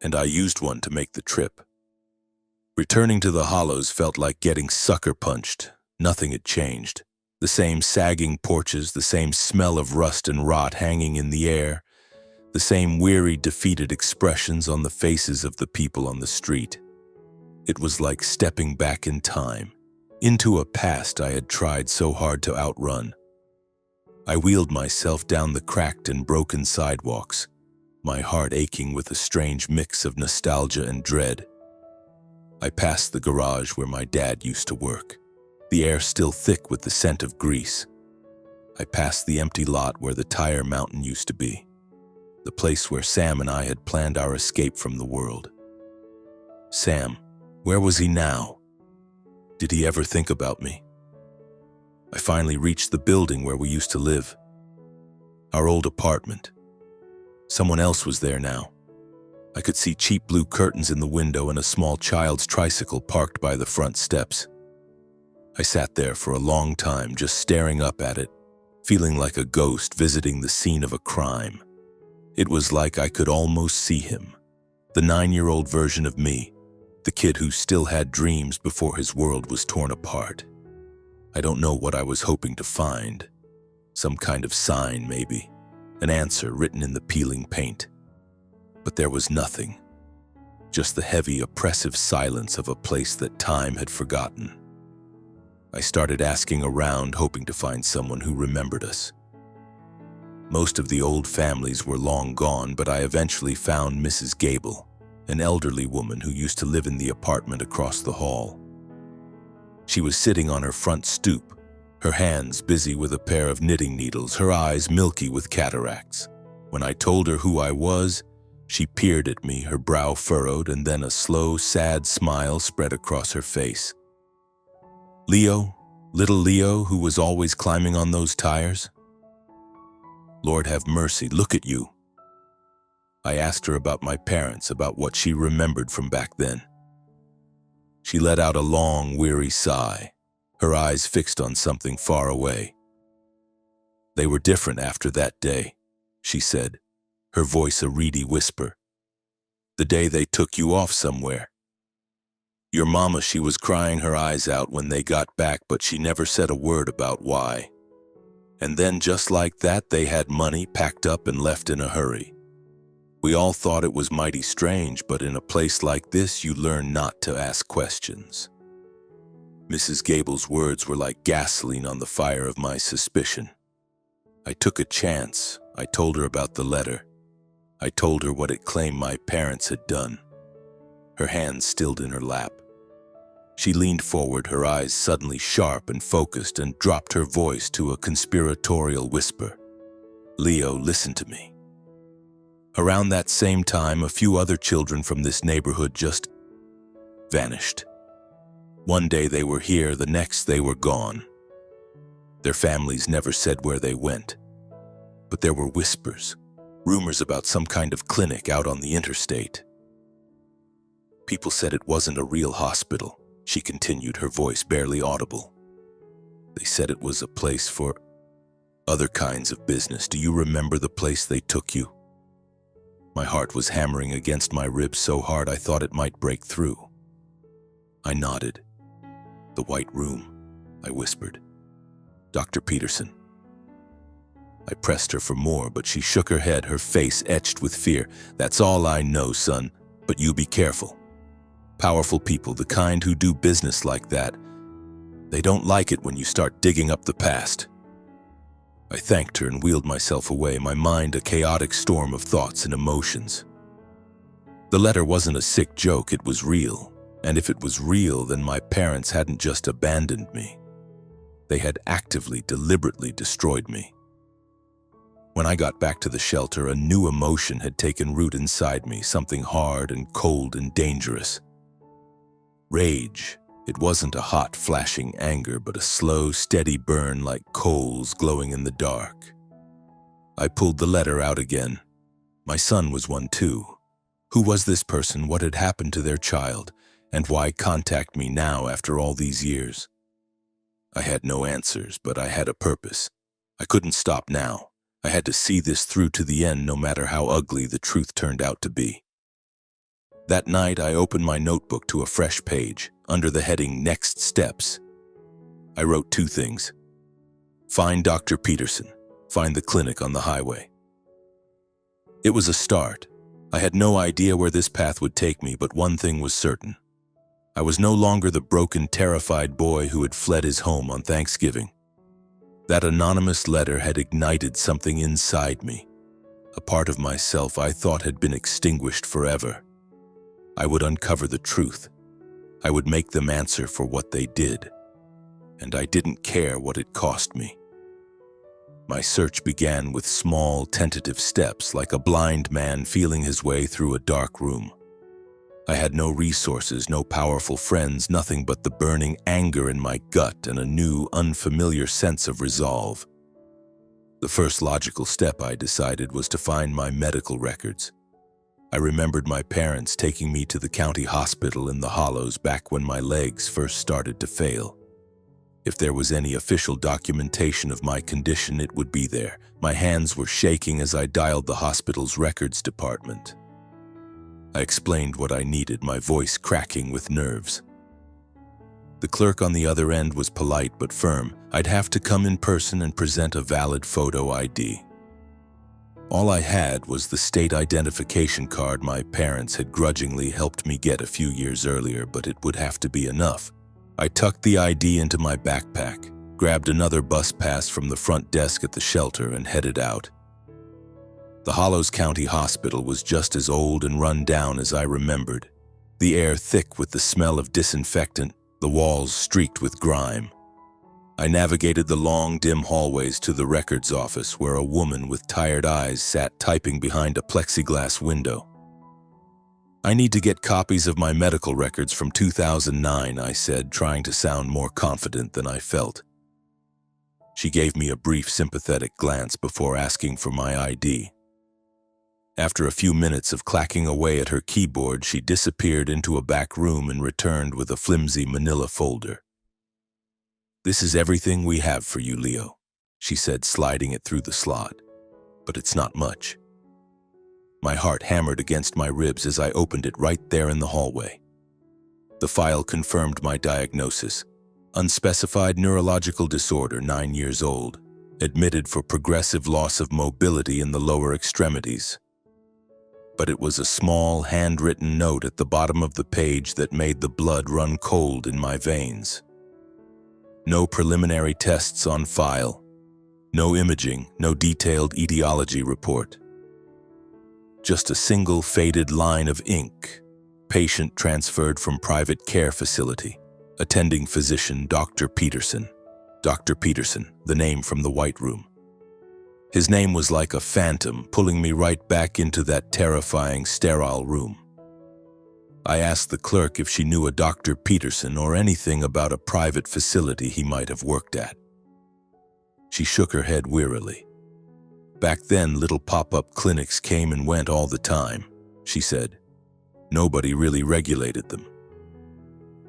and I used one to make the trip. Returning to the Hollows felt like getting sucker punched. Nothing had changed. The same sagging porches, the same smell of rust and rot hanging in the air, the same weary, defeated expressions on the faces of the people on the street. It was like stepping back in time, into a past I had tried so hard to outrun. I wheeled myself down the cracked and broken sidewalks, my heart aching with a strange mix of nostalgia and dread. I passed the garage where my dad used to work, the air still thick with the scent of grease. I passed the empty lot where the tire mountain used to be, the place where Sam and I had planned our escape from the world. Sam, where was he now? Did he ever think about me? I finally reached the building where we used to live, our old apartment. Someone else was there now. I could see cheap blue curtains in the window and a small child's tricycle parked by the front steps. I sat there for a long time, just staring up at it, feeling like a ghost visiting the scene of a crime. It was like I could almost see him, the 9-year-old version of me, the kid who still had dreams before his world was torn apart. I don't know what I was hoping to find. Some kind of sign, maybe. An answer written in the peeling paint. But there was nothing. Just the heavy, oppressive silence of a place that time had forgotten. I started asking around, hoping to find someone who remembered us. Most of the old families were long gone, but I eventually found Mrs. Gable, an elderly woman who used to live in the apartment across the hall. She was sitting on her front stoop, her hands busy with a pair of knitting needles, her eyes milky with cataracts. When I told her who I was, she peered at me, her brow furrowed, and then a slow, sad smile spread across her face. Leo, little Leo, who was always climbing on those tires? Lord have mercy, look at you. I asked her about my parents, about what she remembered from back then. She let out a long, weary sigh, her eyes fixed on something far away. They were different after that day, she said, her voice a reedy whisper. The day they took you off somewhere. Your mama, she was crying her eyes out when they got back, but she never said a word about why. And then just like that, they had money, packed up and left in a hurry. We all thought it was mighty strange, but in a place like this, you learn not to ask questions. Mrs. Gable's words were like gasoline on the fire of my suspicion. I took a chance. I told her about the letter. I told her what it claimed my parents had done. Her hands stilled in her lap. She leaned forward, her eyes suddenly sharp and focused, and dropped her voice to a conspiratorial whisper. Leo, listen to me. Around that same time, a few other children from this neighborhood just vanished. One day they were here, the next they were gone. Their families never said where they went. But there were whispers, rumors about some kind of clinic out on the interstate. People said it wasn't a real hospital, she continued, her voice barely audible. They said it was a place for other kinds of business. Do you remember the place they took you? My heart was hammering against my ribs so hard I thought it might break through. I nodded. The White Room, I whispered. Dr. Peterson. I pressed her for more, but she shook her head, her face etched with fear. That's all I know, son, but you be careful. Powerful people, the kind who do business like that, they don't like it when you start digging up the past. I thanked her and wheeled myself away, my mind a chaotic storm of thoughts and emotions. The letter wasn't a sick joke, it was real. And if it was real, then my parents hadn't just abandoned me. They had actively, deliberately destroyed me. When I got back to the shelter, a new emotion had taken root inside me, something hard and cold and dangerous. Rage. It wasn't a hot, flashing anger, but a slow, steady burn like coals glowing in the dark. I pulled the letter out again. My son was one too. Who was this person? What had happened to their child? And why contact me now after all these years? I had no answers, but I had a purpose. I couldn't stop now. I had to see this through to the end, no matter how ugly the truth turned out to be. That night, I opened my notebook to a fresh page. Under the heading Next Steps, I wrote 2 things. Find Dr. Peterson. Find the clinic on the highway. It was a start. I had no idea where this path would take me, but one thing was certain. I was no longer the broken, terrified boy who had fled his home on Thanksgiving. That anonymous letter had ignited something inside me, a part of myself I thought had been extinguished forever. I would uncover the truth. I would make them answer for what they did, and I didn't care what it cost me. My search began with small, tentative steps, like a blind man feeling his way through a dark room. I had no resources, no powerful friends, nothing but the burning anger in my gut and a new, unfamiliar sense of resolve. The first logical step, I decided, was to find my medical records. I remembered my parents taking me to the county hospital in the Hollows back when my legs first started to fail. If there was any official documentation of my condition, it would be there. My hands were shaking as I dialed the hospital's records department. I explained what I needed, my voice cracking with nerves. The clerk on the other end was polite but firm. I'd have to come in person and present a valid photo ID. All I had was the state identification card my parents had grudgingly helped me get a few years earlier, but it would have to be enough. I tucked the ID into my backpack, grabbed another bus pass from the front desk at the shelter, and headed out. The Hollows County Hospital was just as old and run down as I remembered, the air thick with the smell of disinfectant, the walls streaked with grime. I navigated the long, dim hallways to the records office, where a woman with tired eyes sat typing behind a plexiglass window. I need to get copies of my medical records from 2009, I said, trying to sound more confident than I felt. She gave me a brief, sympathetic glance before asking for my ID. After a few minutes of clacking away at her keyboard, she disappeared into a back room and returned with a flimsy manila folder. "This is everything we have for you, Leo," she said, sliding it through the slot. "But it's not much." My heart hammered against my ribs as I opened it right there in the hallway. The file confirmed my diagnosis: unspecified neurological disorder, 9 years old, admitted for progressive loss of mobility in the lower extremities. But it was a small, handwritten note at the bottom of the page that made the blood run cold in my veins. No preliminary tests on file, no imaging, no detailed etiology report. Just a single faded line of ink. Patient transferred from private care facility. Attending physician Dr. Peterson. Dr. Peterson, the name from the White Room. His name was like a phantom, pulling me right back into that terrifying, sterile room. I asked the clerk if she knew a Dr. Peterson or anything about a private facility he might have worked at. She shook her head wearily. "Back then, little pop-up clinics came and went all the time," she said. "Nobody really regulated them.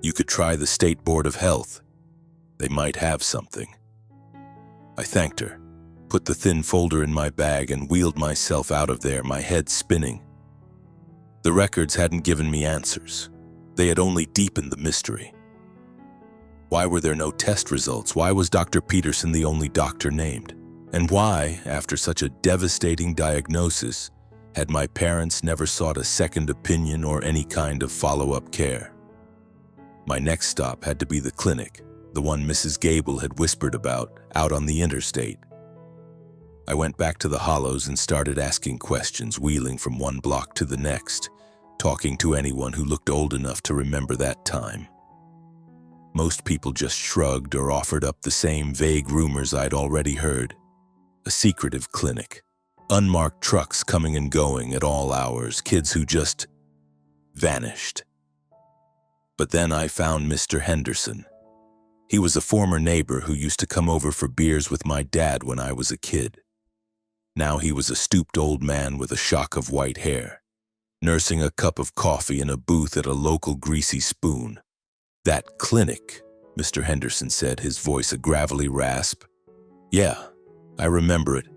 You could try the State Board of Health. They might have something." I thanked her, put the thin folder in my bag, and wheeled myself out of there, my head spinning. The records hadn't given me answers. They had only deepened the mystery. Why were there no test results? Why was Dr. Peterson the only doctor named? And why, after such a devastating diagnosis, had my parents never sought a second opinion or any kind of follow-up care? My next stop had to be the clinic, the one Mrs. Gable had whispered about, out on the interstate. I went back to the Hollows and started asking questions, wheeling from one block to the next. talking to anyone who looked old enough to remember that time. Most people just shrugged or offered up the same vague rumors I'd already heard. A secretive clinic, unmarked trucks coming and going at all hours, kids who just vanished. But then I found Mr. Henderson. He was a former neighbor who used to come over for beers with my dad when I was a kid. Now he was a stooped old man with a shock of white hair, nursing a cup of coffee in a booth at a local greasy spoon. "That clinic," Mr. Henderson said, his voice a gravelly rasp. "Yeah, I remember it.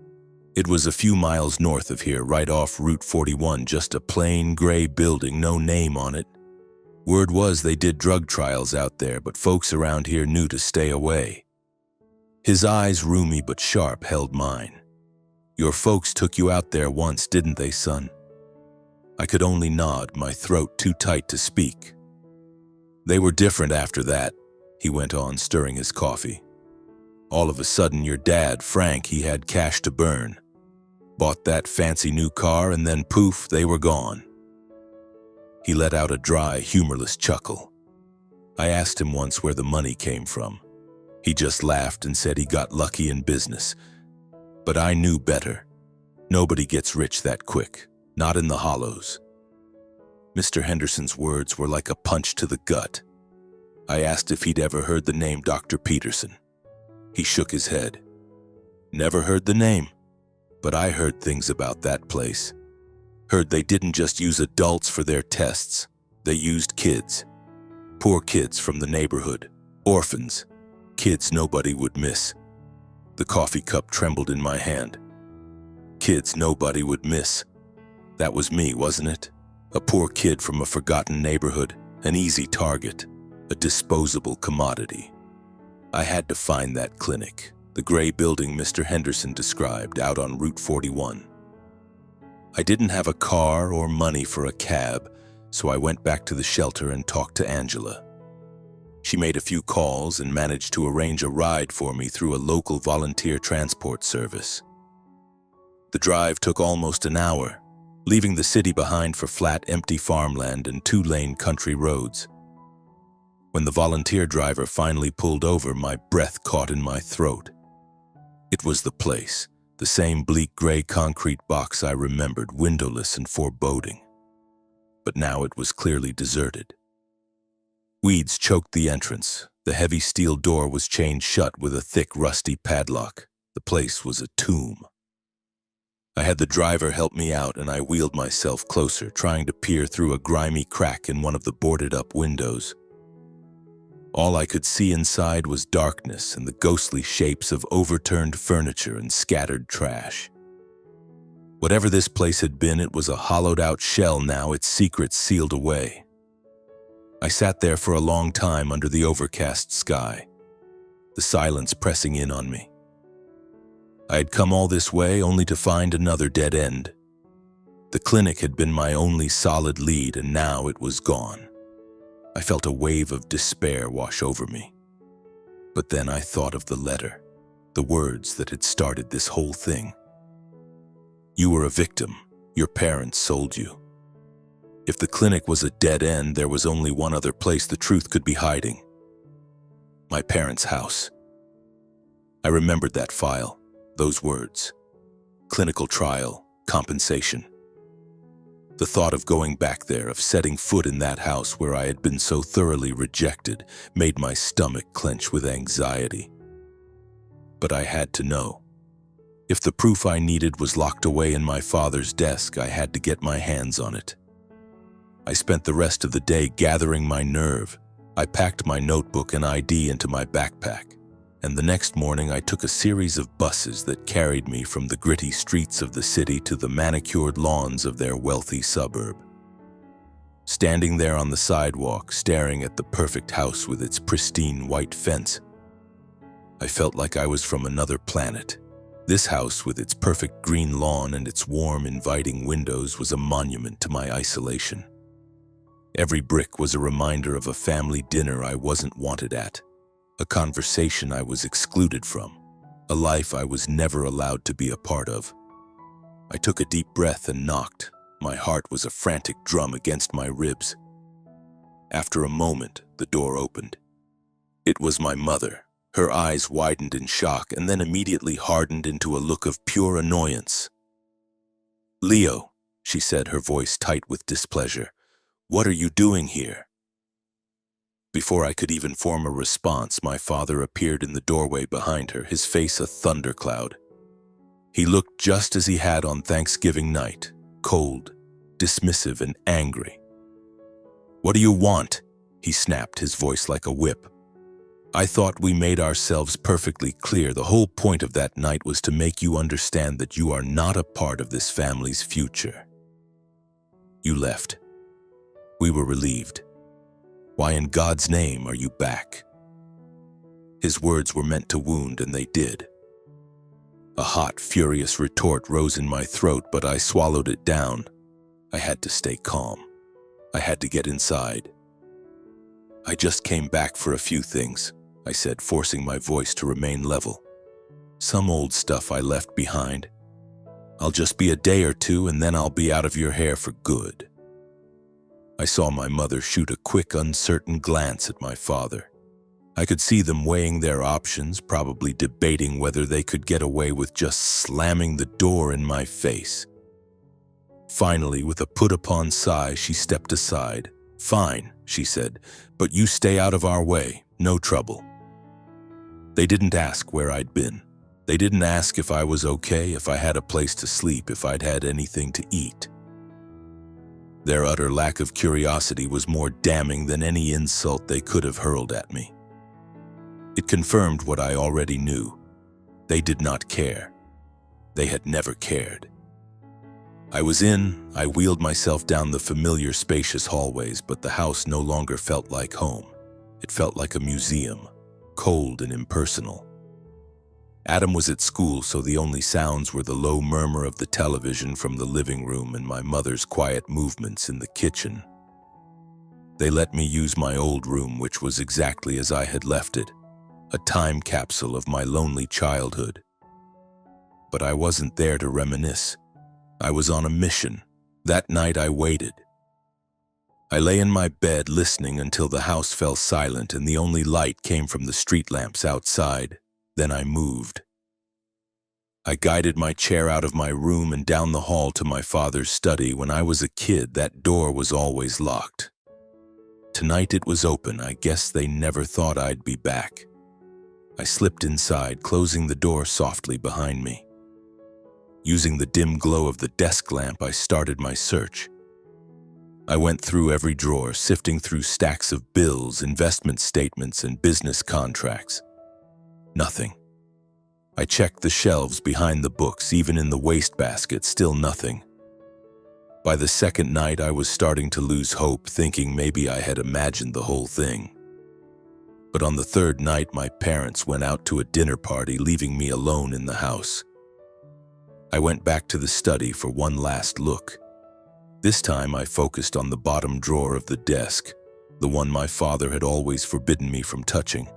It was a few miles north of here, right off Route 41, just a plain gray building, no name on it. Word was they did drug trials out there, but folks around here knew to stay away." His eyes, roomy but sharp, held mine. "Your folks took you out there once, didn't they, son?" I could only nod, my throat too tight to speak. "They were different after that," he went on, stirring his coffee. "All of a sudden, your dad, Frank, he had cash to burn. Bought that fancy new car, and then poof, they were gone." He let out a dry, humorless chuckle. I asked him once where the money came from. He just laughed and said he got lucky in business. But I knew better. Nobody gets rich that quick, not in the hollows. Mr. Henderson's words were like a punch to the gut. I asked if he'd ever heard the name Dr. Peterson. He shook his head. "Never heard the name, but I heard things about that place. Heard they didn't just use adults for their tests. They used kids. Poor kids from the neighborhood. Orphans. Kids nobody would miss." The coffee cup trembled in my hand. Kids nobody would miss. That was me, wasn't it? A poor kid from a forgotten neighborhood, an easy target, a disposable commodity. I had to find that clinic, the gray building Mr. Henderson described, out on Route 41. I didn't have a car or money for a cab, so I went back to the shelter and talked to Angela. She made a few calls and managed to arrange a ride for me through a local volunteer transport service. The drive took almost an hour, leaving the city behind for flat, empty farmland and two-lane country roads. When the volunteer driver finally pulled over, my breath caught in my throat. It was the place, the same bleak gray concrete box I remembered, windowless and foreboding. But now it was clearly deserted. Weeds choked the entrance. The heavy steel door was chained shut with a thick, rusty padlock. The place was a tomb. I had the driver help me out, and I wheeled myself closer, trying to peer through a grimy crack in one of the boarded-up windows. All I could see inside was darkness and the ghostly shapes of overturned furniture and scattered trash. Whatever this place had been, it was a hollowed-out shell now, its secrets sealed away. I sat there for a long time under the overcast sky, the silence pressing in on me. I had come all this way only to find another dead end. The clinic had been my only solid lead, and now it was gone. I felt a wave of despair wash over me. But then I thought of the letter, the words that had started this whole thing. "You were a victim. Your parents sold you." If the clinic was a dead end, there was only one other place the truth could be hiding. My parents' house. I remembered that file, those words. Clinical trial, compensation. The thought of going back there, of setting foot in that house where I had been so thoroughly rejected, made my stomach clench with anxiety. But I had to know. If the proof I needed was locked away in my father's desk, I had to get my hands on it. I spent the rest of the day gathering my nerve. I packed my notebook and ID into my backpack, and the next morning I took a series of buses that carried me from the gritty streets of the city to the manicured lawns of their wealthy suburb. Standing there on the sidewalk, staring at the perfect house with its pristine white fence, I felt like I was from another planet. This house, with its perfect green lawn and its warm, inviting windows, was a monument to my isolation. Every brick was a reminder of a family dinner I wasn't wanted at, a conversation I was excluded from, a life I was never allowed to be a part of. I took a deep breath and knocked, My heart was a frantic drum against my ribs. After a moment, the door opened. It was my mother. Her eyes widened in shock and then immediately hardened into a look of pure annoyance. "Leo," she said, her voice tight with displeasure, "what are you doing here?" Before I could even form a response, my father appeared in the doorway behind her, his face a thundercloud. He looked just as he had on Thanksgiving night, cold, dismissive, and angry. "What do you want?" he snapped, his voice like a whip. "I thought we made ourselves perfectly clear. The whole point of that night was to make you understand that you are not a part of this family's future. You left. We were relieved. Why in God's name are you back?" His words were meant to wound, and they did. A hot, furious retort rose in my throat, but I swallowed it down. I had to stay calm. I had to get inside. "I just came back for a few things," I said, forcing my voice to remain level. "Some old stuff I left behind. I'll just be a day or two, and then I'll be out of your hair for good." I saw my mother shoot a quick, uncertain glance at my father. I could see them weighing their options, probably debating whether they could get away with just slamming the door in my face. Finally, with a put-upon sigh, she stepped aside. "Fine," she said, "but you stay out of our way. No trouble." They didn't ask where I'd been. They didn't ask if I was okay, if I had a place to sleep, if I'd had anything to eat. Their utter lack of curiosity was more damning than any insult they could have hurled at me. It confirmed what I already knew. They did not care. They had never cared. I wheeled myself down the familiar, spacious hallways, but the house no longer felt like home. It felt like a museum, cold and impersonal. Adam was at school, so the only sounds were the low murmur of the television from the living room and my mother's quiet movements in the kitchen. They let me use my old room, which was exactly as I had left it, a time capsule of my lonely childhood. But I wasn't there to reminisce. I was on a mission. That night I waited. I lay in my bed listening until the house fell silent and the only light came from the street lamps outside. Then I moved. I guided my chair out of my room and down the hall to my father's study. When I was a kid, that door was always locked. Tonight it was open. I guess they never thought I'd be back. I slipped inside, closing the door softly behind me. Using the dim glow of the desk lamp, I started my search. I went through every drawer, sifting through stacks of bills, investment statements, and business contracts. Nothing. I checked the shelves behind the books, even in the wastebasket, still nothing. By the second night, I was starting to lose hope, thinking maybe I had imagined the whole thing. But on the third night, my parents went out to a dinner party, leaving me alone in the house. I went back to the study for one last look. This time, I focused on the bottom drawer of the desk, the one my father had always forbidden me from touching.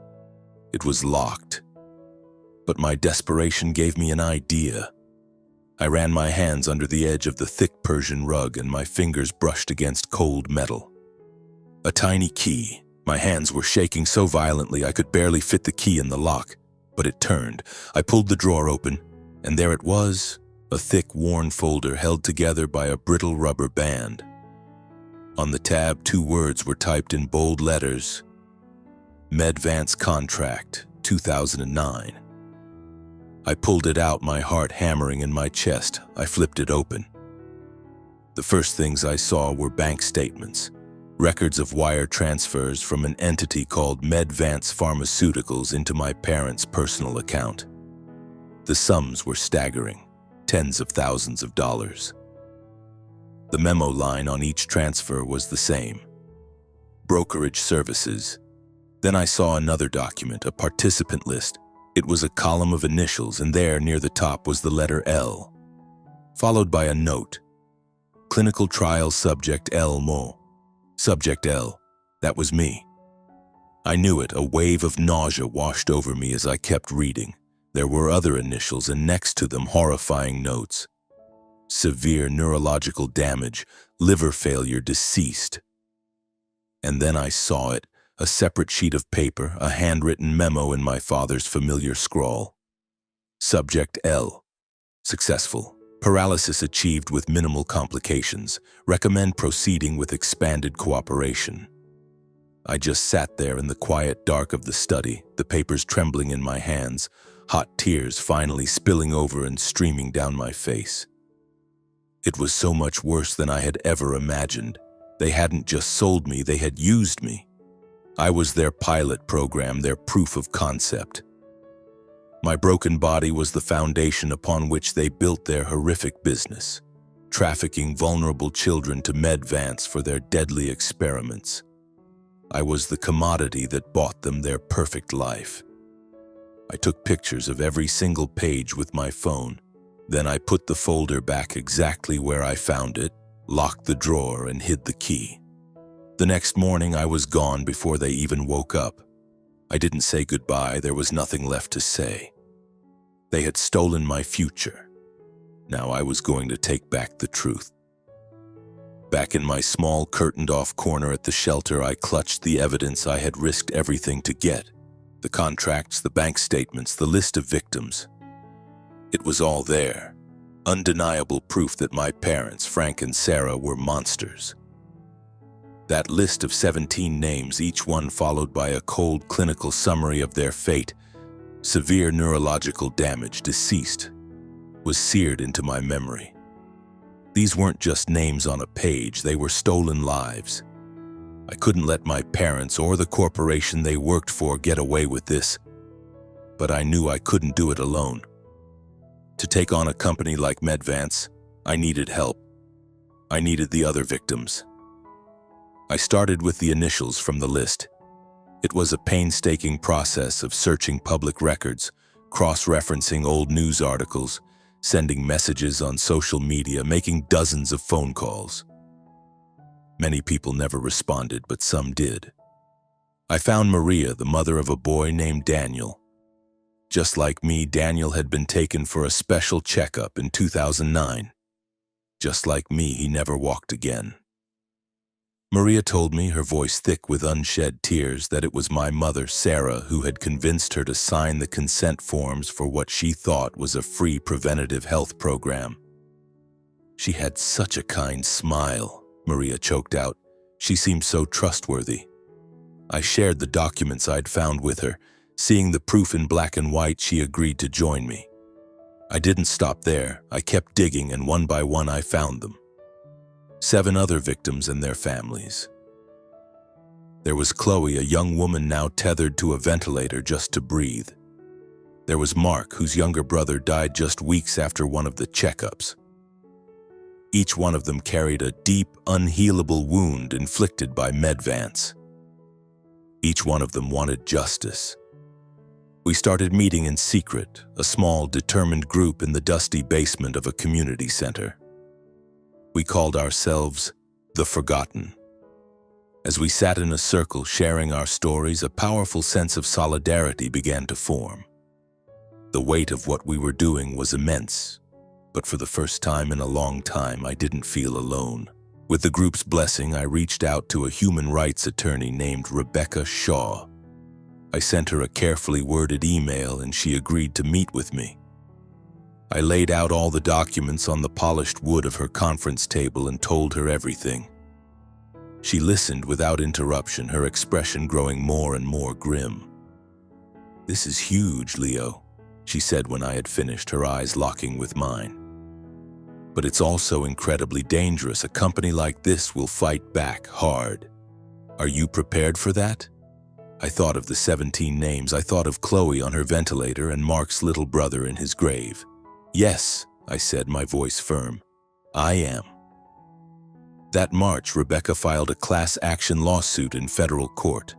It was locked. But my desperation gave me an idea. I ran my hands under the edge of the thick Persian rug and my fingers brushed against cold metal. A tiny key. My hands were shaking so violently I could barely fit the key in the lock, but it turned. I pulled the drawer open, and there it was, a thick, worn folder held together by a brittle rubber band. On the tab, 2 words were typed in bold letters: Medvance Contract, 2009. I pulled it out, my heart hammering in my chest. I flipped it open. The first things I saw were bank statements, records of wire transfers from an entity called Medvance Pharmaceuticals into my parents' personal account. The sums were staggering, tens of thousands of dollars. The memo line on each transfer was the same: brokerage services. Then I saw another document, a participant list. It was a column of initials, and there, near the top, was the letter L, followed by a note: clinical trial subject L Mo. Subject L. That was me. I knew it. A wave of nausea washed over me as I kept reading. There were other initials, and next to them, horrifying notes: severe neurological damage, liver failure, deceased. And then I saw it, a separate sheet of paper, a handwritten memo in my father's familiar scrawl. Subject L. Successful. Paralysis achieved with minimal complications. Recommend proceeding with expanded cooperation. I just sat there in the quiet dark of the study, the papers trembling in my hands, hot tears finally spilling over and streaming down my face. It was so much worse than I had ever imagined. They hadn't just sold me, they had used me. I was their pilot program, their proof of concept. My broken body was the foundation upon which they built their horrific business, trafficking vulnerable children to medvants for their deadly experiments. I was the commodity that bought them their perfect life. I took pictures of every single page with my phone. Then I put the folder back exactly where I found it, locked the drawer, and hid the key. The next morning I was gone before they even woke up. I didn't say goodbye, there was nothing left to say. They had stolen my future. Now I was going to take back the truth. Back in my small curtained-off corner at the shelter, I clutched the evidence I had risked everything to get. The contracts, the bank statements, the list of victims. It was all there. Undeniable proof that my parents, Frank and Sarah, were monsters. That list of 17 names, each one followed by a cold clinical summary of their fate, severe neurological damage, deceased, was seared into my memory. These weren't just names on a page, they were stolen lives. I couldn't let my parents or the corporation they worked for get away with this, but I knew I couldn't do it alone. To take on a company like Medvance, I needed help. I needed the other victims. I started with the initials from the list. It was a painstaking process of searching public records, cross-referencing old news articles, sending messages on social media, making dozens of phone calls. Many people never responded, but some did. I found Maria, the mother of a boy named Daniel. Just like me, Daniel had been taken for a special checkup in 2009. Just like me, he never walked again. Maria told me, her voice thick with unshed tears, that it was my mother, Sarah, who had convinced her to sign the consent forms for what she thought was a free preventative health program. She had such a kind smile, Maria choked out. She seemed so trustworthy. I shared the documents I'd found with her. Seeing the proof in black and white, she agreed to join me. I didn't stop there. I kept digging, and one by one I found them. 7 other victims and their families. There was Chloe, a young woman now tethered to a ventilator just to breathe. There was Mark, whose younger brother died just weeks after one of the checkups. Each one of them carried a deep, unhealable wound inflicted by Medvance. Each one of them wanted justice. We started meeting in secret, a small, determined group in the dusty basement of a community center. We called ourselves the Forgotten. As we sat in a circle sharing our stories, a powerful sense of solidarity began to form. The weight of what we were doing was immense, but for the first time in a long time, I didn't feel alone. With the group's blessing, I reached out to a human rights attorney named Rebecca Shaw. I sent her a carefully worded email, and she agreed to meet with me. I laid out all the documents on the polished wood of her conference table and told her everything. She listened without interruption, her expression growing more and more grim. "This is huge, Leo," she said when I had finished, her eyes locking with mine. "But it's also incredibly dangerous. A company like this will fight back hard. Are you prepared for that?" I thought of the 17 names. I thought of Chloe on her ventilator and Mark's little brother in his grave. "Yes," I said, my voice firm. "I am." That March, Rebecca filed a class action lawsuit in federal court.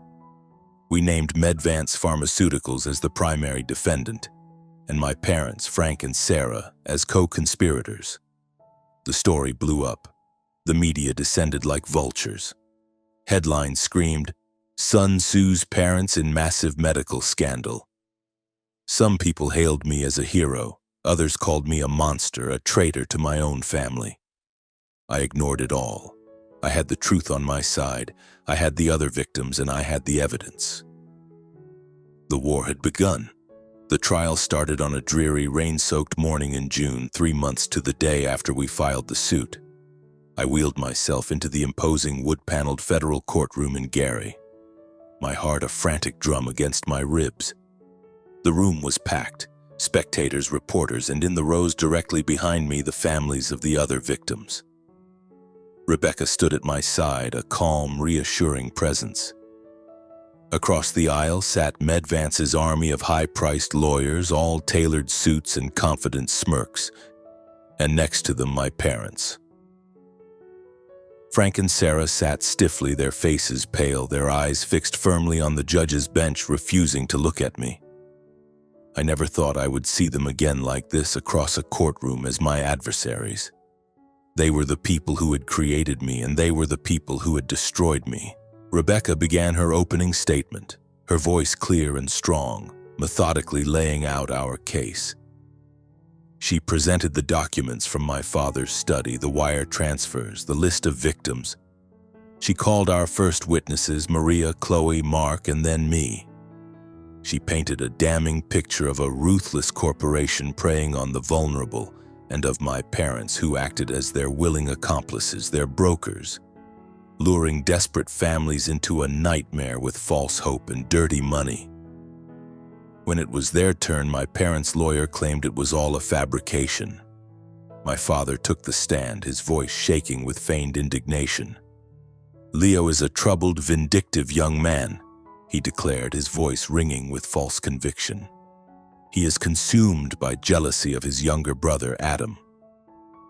We named Medvance Pharmaceuticals as the primary defendant, and my parents, Frank and Sarah, as co-conspirators. The story blew up. The media descended like vultures. Headlines screamed, "Son sues parents in massive medical scandal." Some people hailed me as a hero. Others called me a monster, a traitor to my own family. I ignored it all. I had the truth on my side. I had the other victims, and I had the evidence. The war had begun. The trial started on a dreary, rain-soaked morning in June, 3 months to the day after we filed the suit. I wheeled myself into the imposing wood-paneled federal courtroom in Gary, my heart a frantic drum against my ribs. The room was packed, spectators, reporters, and in the rows directly behind me, the families of the other victims. Rebecca stood at my side, a calm, reassuring presence. Across the aisle sat Med Vance's army of high-priced lawyers, all tailored suits and confident smirks, and next to them my parents. Frank and Sarah sat stiffly, their faces pale, their eyes fixed firmly on the judge's bench, refusing to look at me. I never thought I would see them again like this across a courtroom as my adversaries. They were the people who had created me, and they were the people who had destroyed me. Rebecca began her opening statement, her voice clear and strong, methodically laying out our case. She presented the documents from my father's study, the wire transfers, the list of victims. She called our first witnesses, Maria, Chloe, Mark, and then me. She painted a damning picture of a ruthless corporation preying on the vulnerable, and of my parents who acted as their willing accomplices, their brokers, luring desperate families into a nightmare with false hope and dirty money. When it was their turn, my parents' lawyer claimed it was all a fabrication. My father took the stand, his voice shaking with feigned indignation. "Leo is a troubled, vindictive young man," he declared, his voice ringing with false conviction. "He is consumed by jealousy of his younger brother, Adam.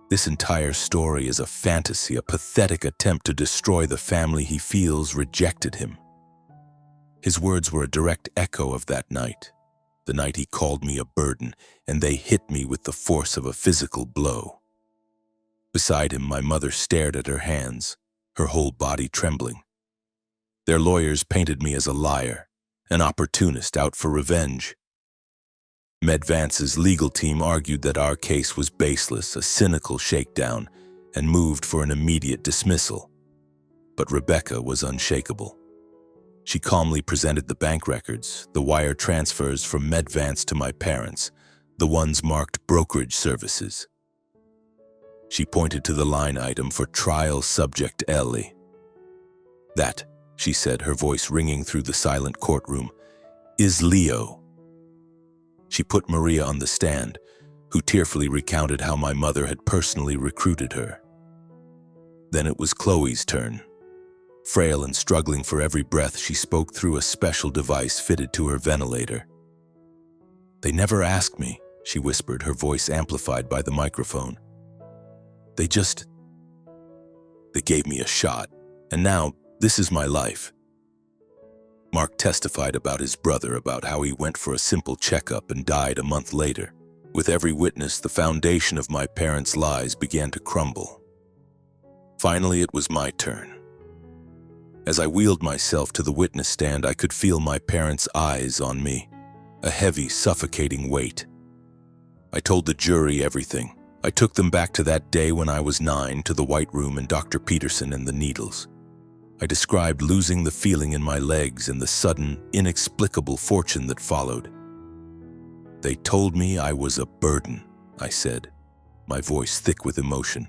This entire story is a fantasy, a pathetic attempt to destroy the family he feels rejected him." His words were a direct echo of that night, the night he called me a burden, and they hit me with the force of a physical blow. Beside him, my mother stared at her hands, her whole body trembling. Their lawyers painted me as a liar, an opportunist out for revenge. Med Vance's legal team argued that our case was baseless, a cynical shakedown, and moved for an immediate dismissal. But Rebecca was unshakable. She calmly presented the bank records, the wire transfers from Med Vance to my parents, the ones marked brokerage services. She pointed to the line item for trial subject Ellie. "That," she said, her voice ringing through the silent courtroom, "is Leo." She put Maria on the stand, who tearfully recounted how my mother had personally recruited her. Then it was Chloe's turn. Frail and struggling for every breath, she spoke through a special device fitted to her ventilator. "They never asked me," she whispered, her voice amplified by the microphone. They gave me a shot, and now this is my life." Mark testified about his brother, about how he went for a simple checkup and died a month later. With every witness, the foundation of my parents' lies began to crumble. Finally, it was my turn. As I wheeled myself to the witness stand, I could feel my parents' eyes on me, a heavy, suffocating weight. I told the jury everything. I took them back to that day when I was 9, to the White Room and Dr. Peterson and the needles. I described losing the feeling in my legs and the sudden, inexplicable fortune that followed. "They told me I was a burden," I said, my voice thick with emotion.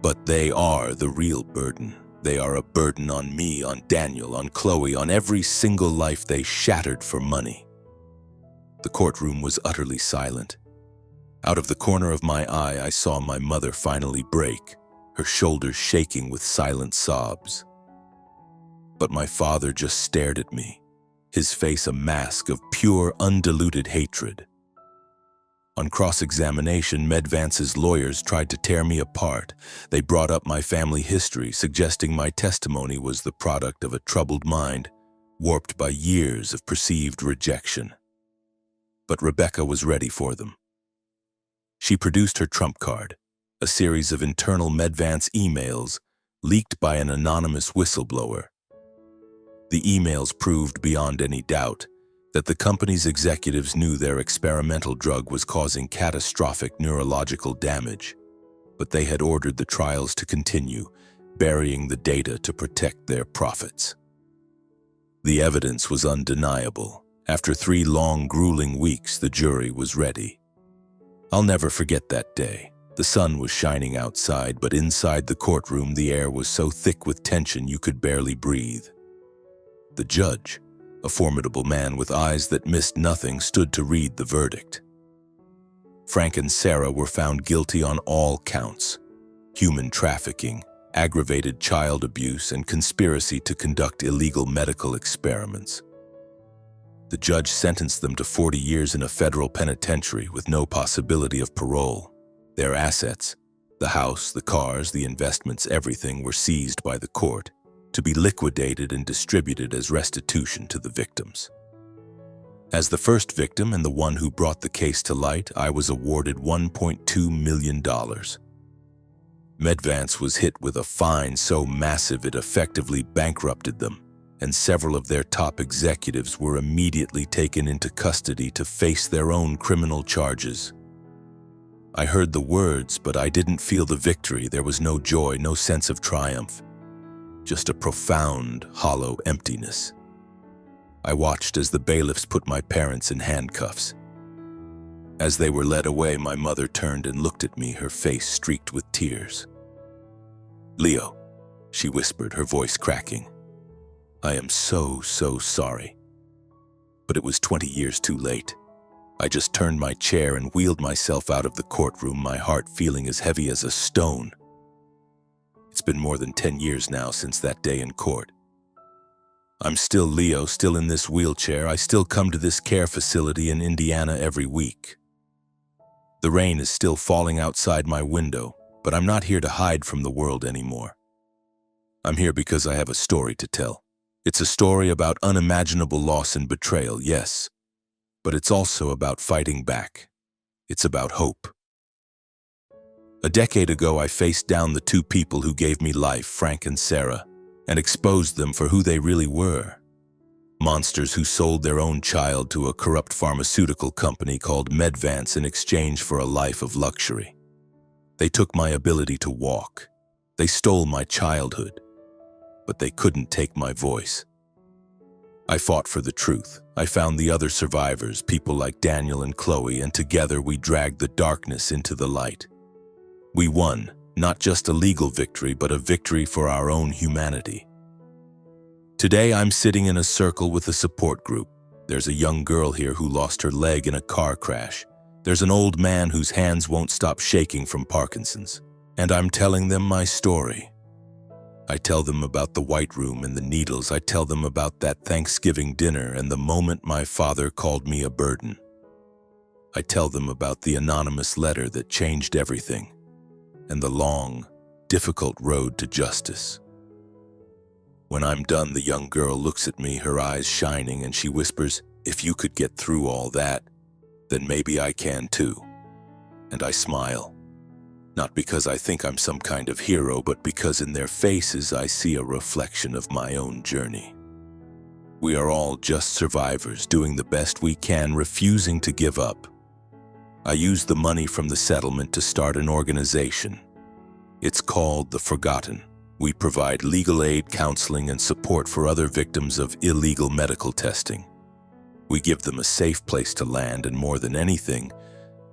"But they are the real burden. They are a burden on me, on Daniel, on Chloe, on every single life they shattered for money." The courtroom was utterly silent. Out of the corner of my eye, I saw my mother finally break, her shoulders shaking with silent sobs. But my father just stared at me, his face a mask of pure, undiluted hatred. On cross-examination, Med Vance's lawyers tried to tear me apart. They brought up my family history, suggesting my testimony was the product of a troubled mind, warped by years of perceived rejection. But Rebecca was ready for them. She produced her trump card, a series of internal Med Vance emails leaked by an anonymous whistleblower. The emails proved beyond any doubt that the company's executives knew their experimental drug was causing catastrophic neurological damage, but they had ordered the trials to continue, burying the data to protect their profits. The evidence was undeniable. After 3 long, grueling weeks, the jury was ready. I'll never forget that day. The sun was shining outside, but inside the courtroom the air was so thick with tension you could barely breathe. The judge, a formidable man with eyes that missed nothing, stood to read the verdict. Frank and Sarah were found guilty on all counts: human trafficking, aggravated child abuse, and conspiracy to conduct illegal medical experiments. The judge sentenced them to 40 years in a federal penitentiary with no possibility of parole. Their assets, the house, the cars, the investments, everything were seized by the court to be liquidated and distributed as restitution to the victims. As the first victim and the one who brought the case to light, I was awarded $1.2 million. Medvance was hit with a fine so massive it effectively bankrupted them, and several of their top executives were immediately taken into custody to face their own criminal charges. I heard the words, but I didn't feel the victory. There was no joy, no sense of triumph, just a profound, hollow emptiness. I watched as the bailiffs put my parents in handcuffs. As they were led away, my mother turned and looked at me, her face streaked with tears. "Leo," she whispered, her voice cracking. "I am so sorry." But it was 20 years too late. I just turned my chair and wheeled myself out of the courtroom, my heart feeling as heavy as a stone. It's been more than 10 years now since that day in court. I'm still Leo, still in this wheelchair. I still come to this care facility in Indiana every week. The rain is still falling outside my window, but I'm not here to hide from the world anymore. I'm here because I have a story to tell. It's a story about unimaginable loss and betrayal, yes, but it's also about fighting back. It's about hope. A decade ago, I faced down the 2 people who gave me life, Frank and Sarah, and exposed them for who they really were. Monsters who sold their own child to a corrupt pharmaceutical company called Medvance in exchange for a life of luxury. They took my ability to walk. They stole my childhood, but they couldn't take my voice. I fought for the truth. I found the other survivors, people like Daniel and Chloe, and together we dragged the darkness into the light. We won, not just a legal victory, but a victory for our own humanity. Today I'm sitting in a circle with a support group. There's a young girl here who lost her leg in a car crash. There's an old man whose hands won't stop shaking from Parkinson's. And I'm telling them my story. I tell them about the white room and the needles. I tell them about that Thanksgiving dinner and the moment my father called me a burden. I tell them about the anonymous letter that changed everything and the long, difficult road to justice. When I'm done, the young girl looks at me, her eyes shining, and she whispers, "If you could get through all that, then maybe I can too." And I smile. Not because I think I'm some kind of hero, but because in their faces I see a reflection of my own journey. We are all just survivors, doing the best we can, refusing to give up. I used the money from the settlement to start an organization. It's called The Forgotten. We provide legal aid, counseling, and support for other victims of illegal medical testing. We give them a safe place to land, and more than anything,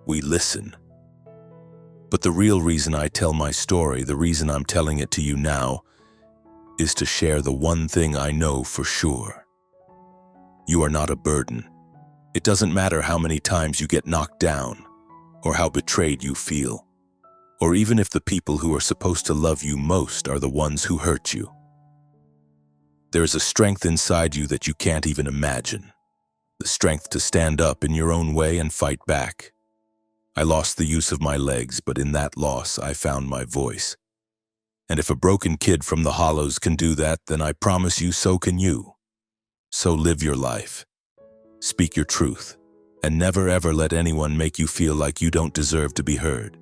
we listen. But the real reason I tell my story, the reason I'm telling it to you now, is to share the one thing I know for sure. You are not a burden. It doesn't matter how many times you get knocked down, or how betrayed you feel, or even if the people who are supposed to love you most are the ones who hurt you. There is a strength inside you that you can't even imagine. The strength to stand up in your own way and fight back. I lost the use of my legs, but in that loss, I found my voice. And if a broken kid from the hollows can do that, then I promise you, so can you. So live your life. Speak your truth, and never ever let anyone make you feel like you don't deserve to be heard.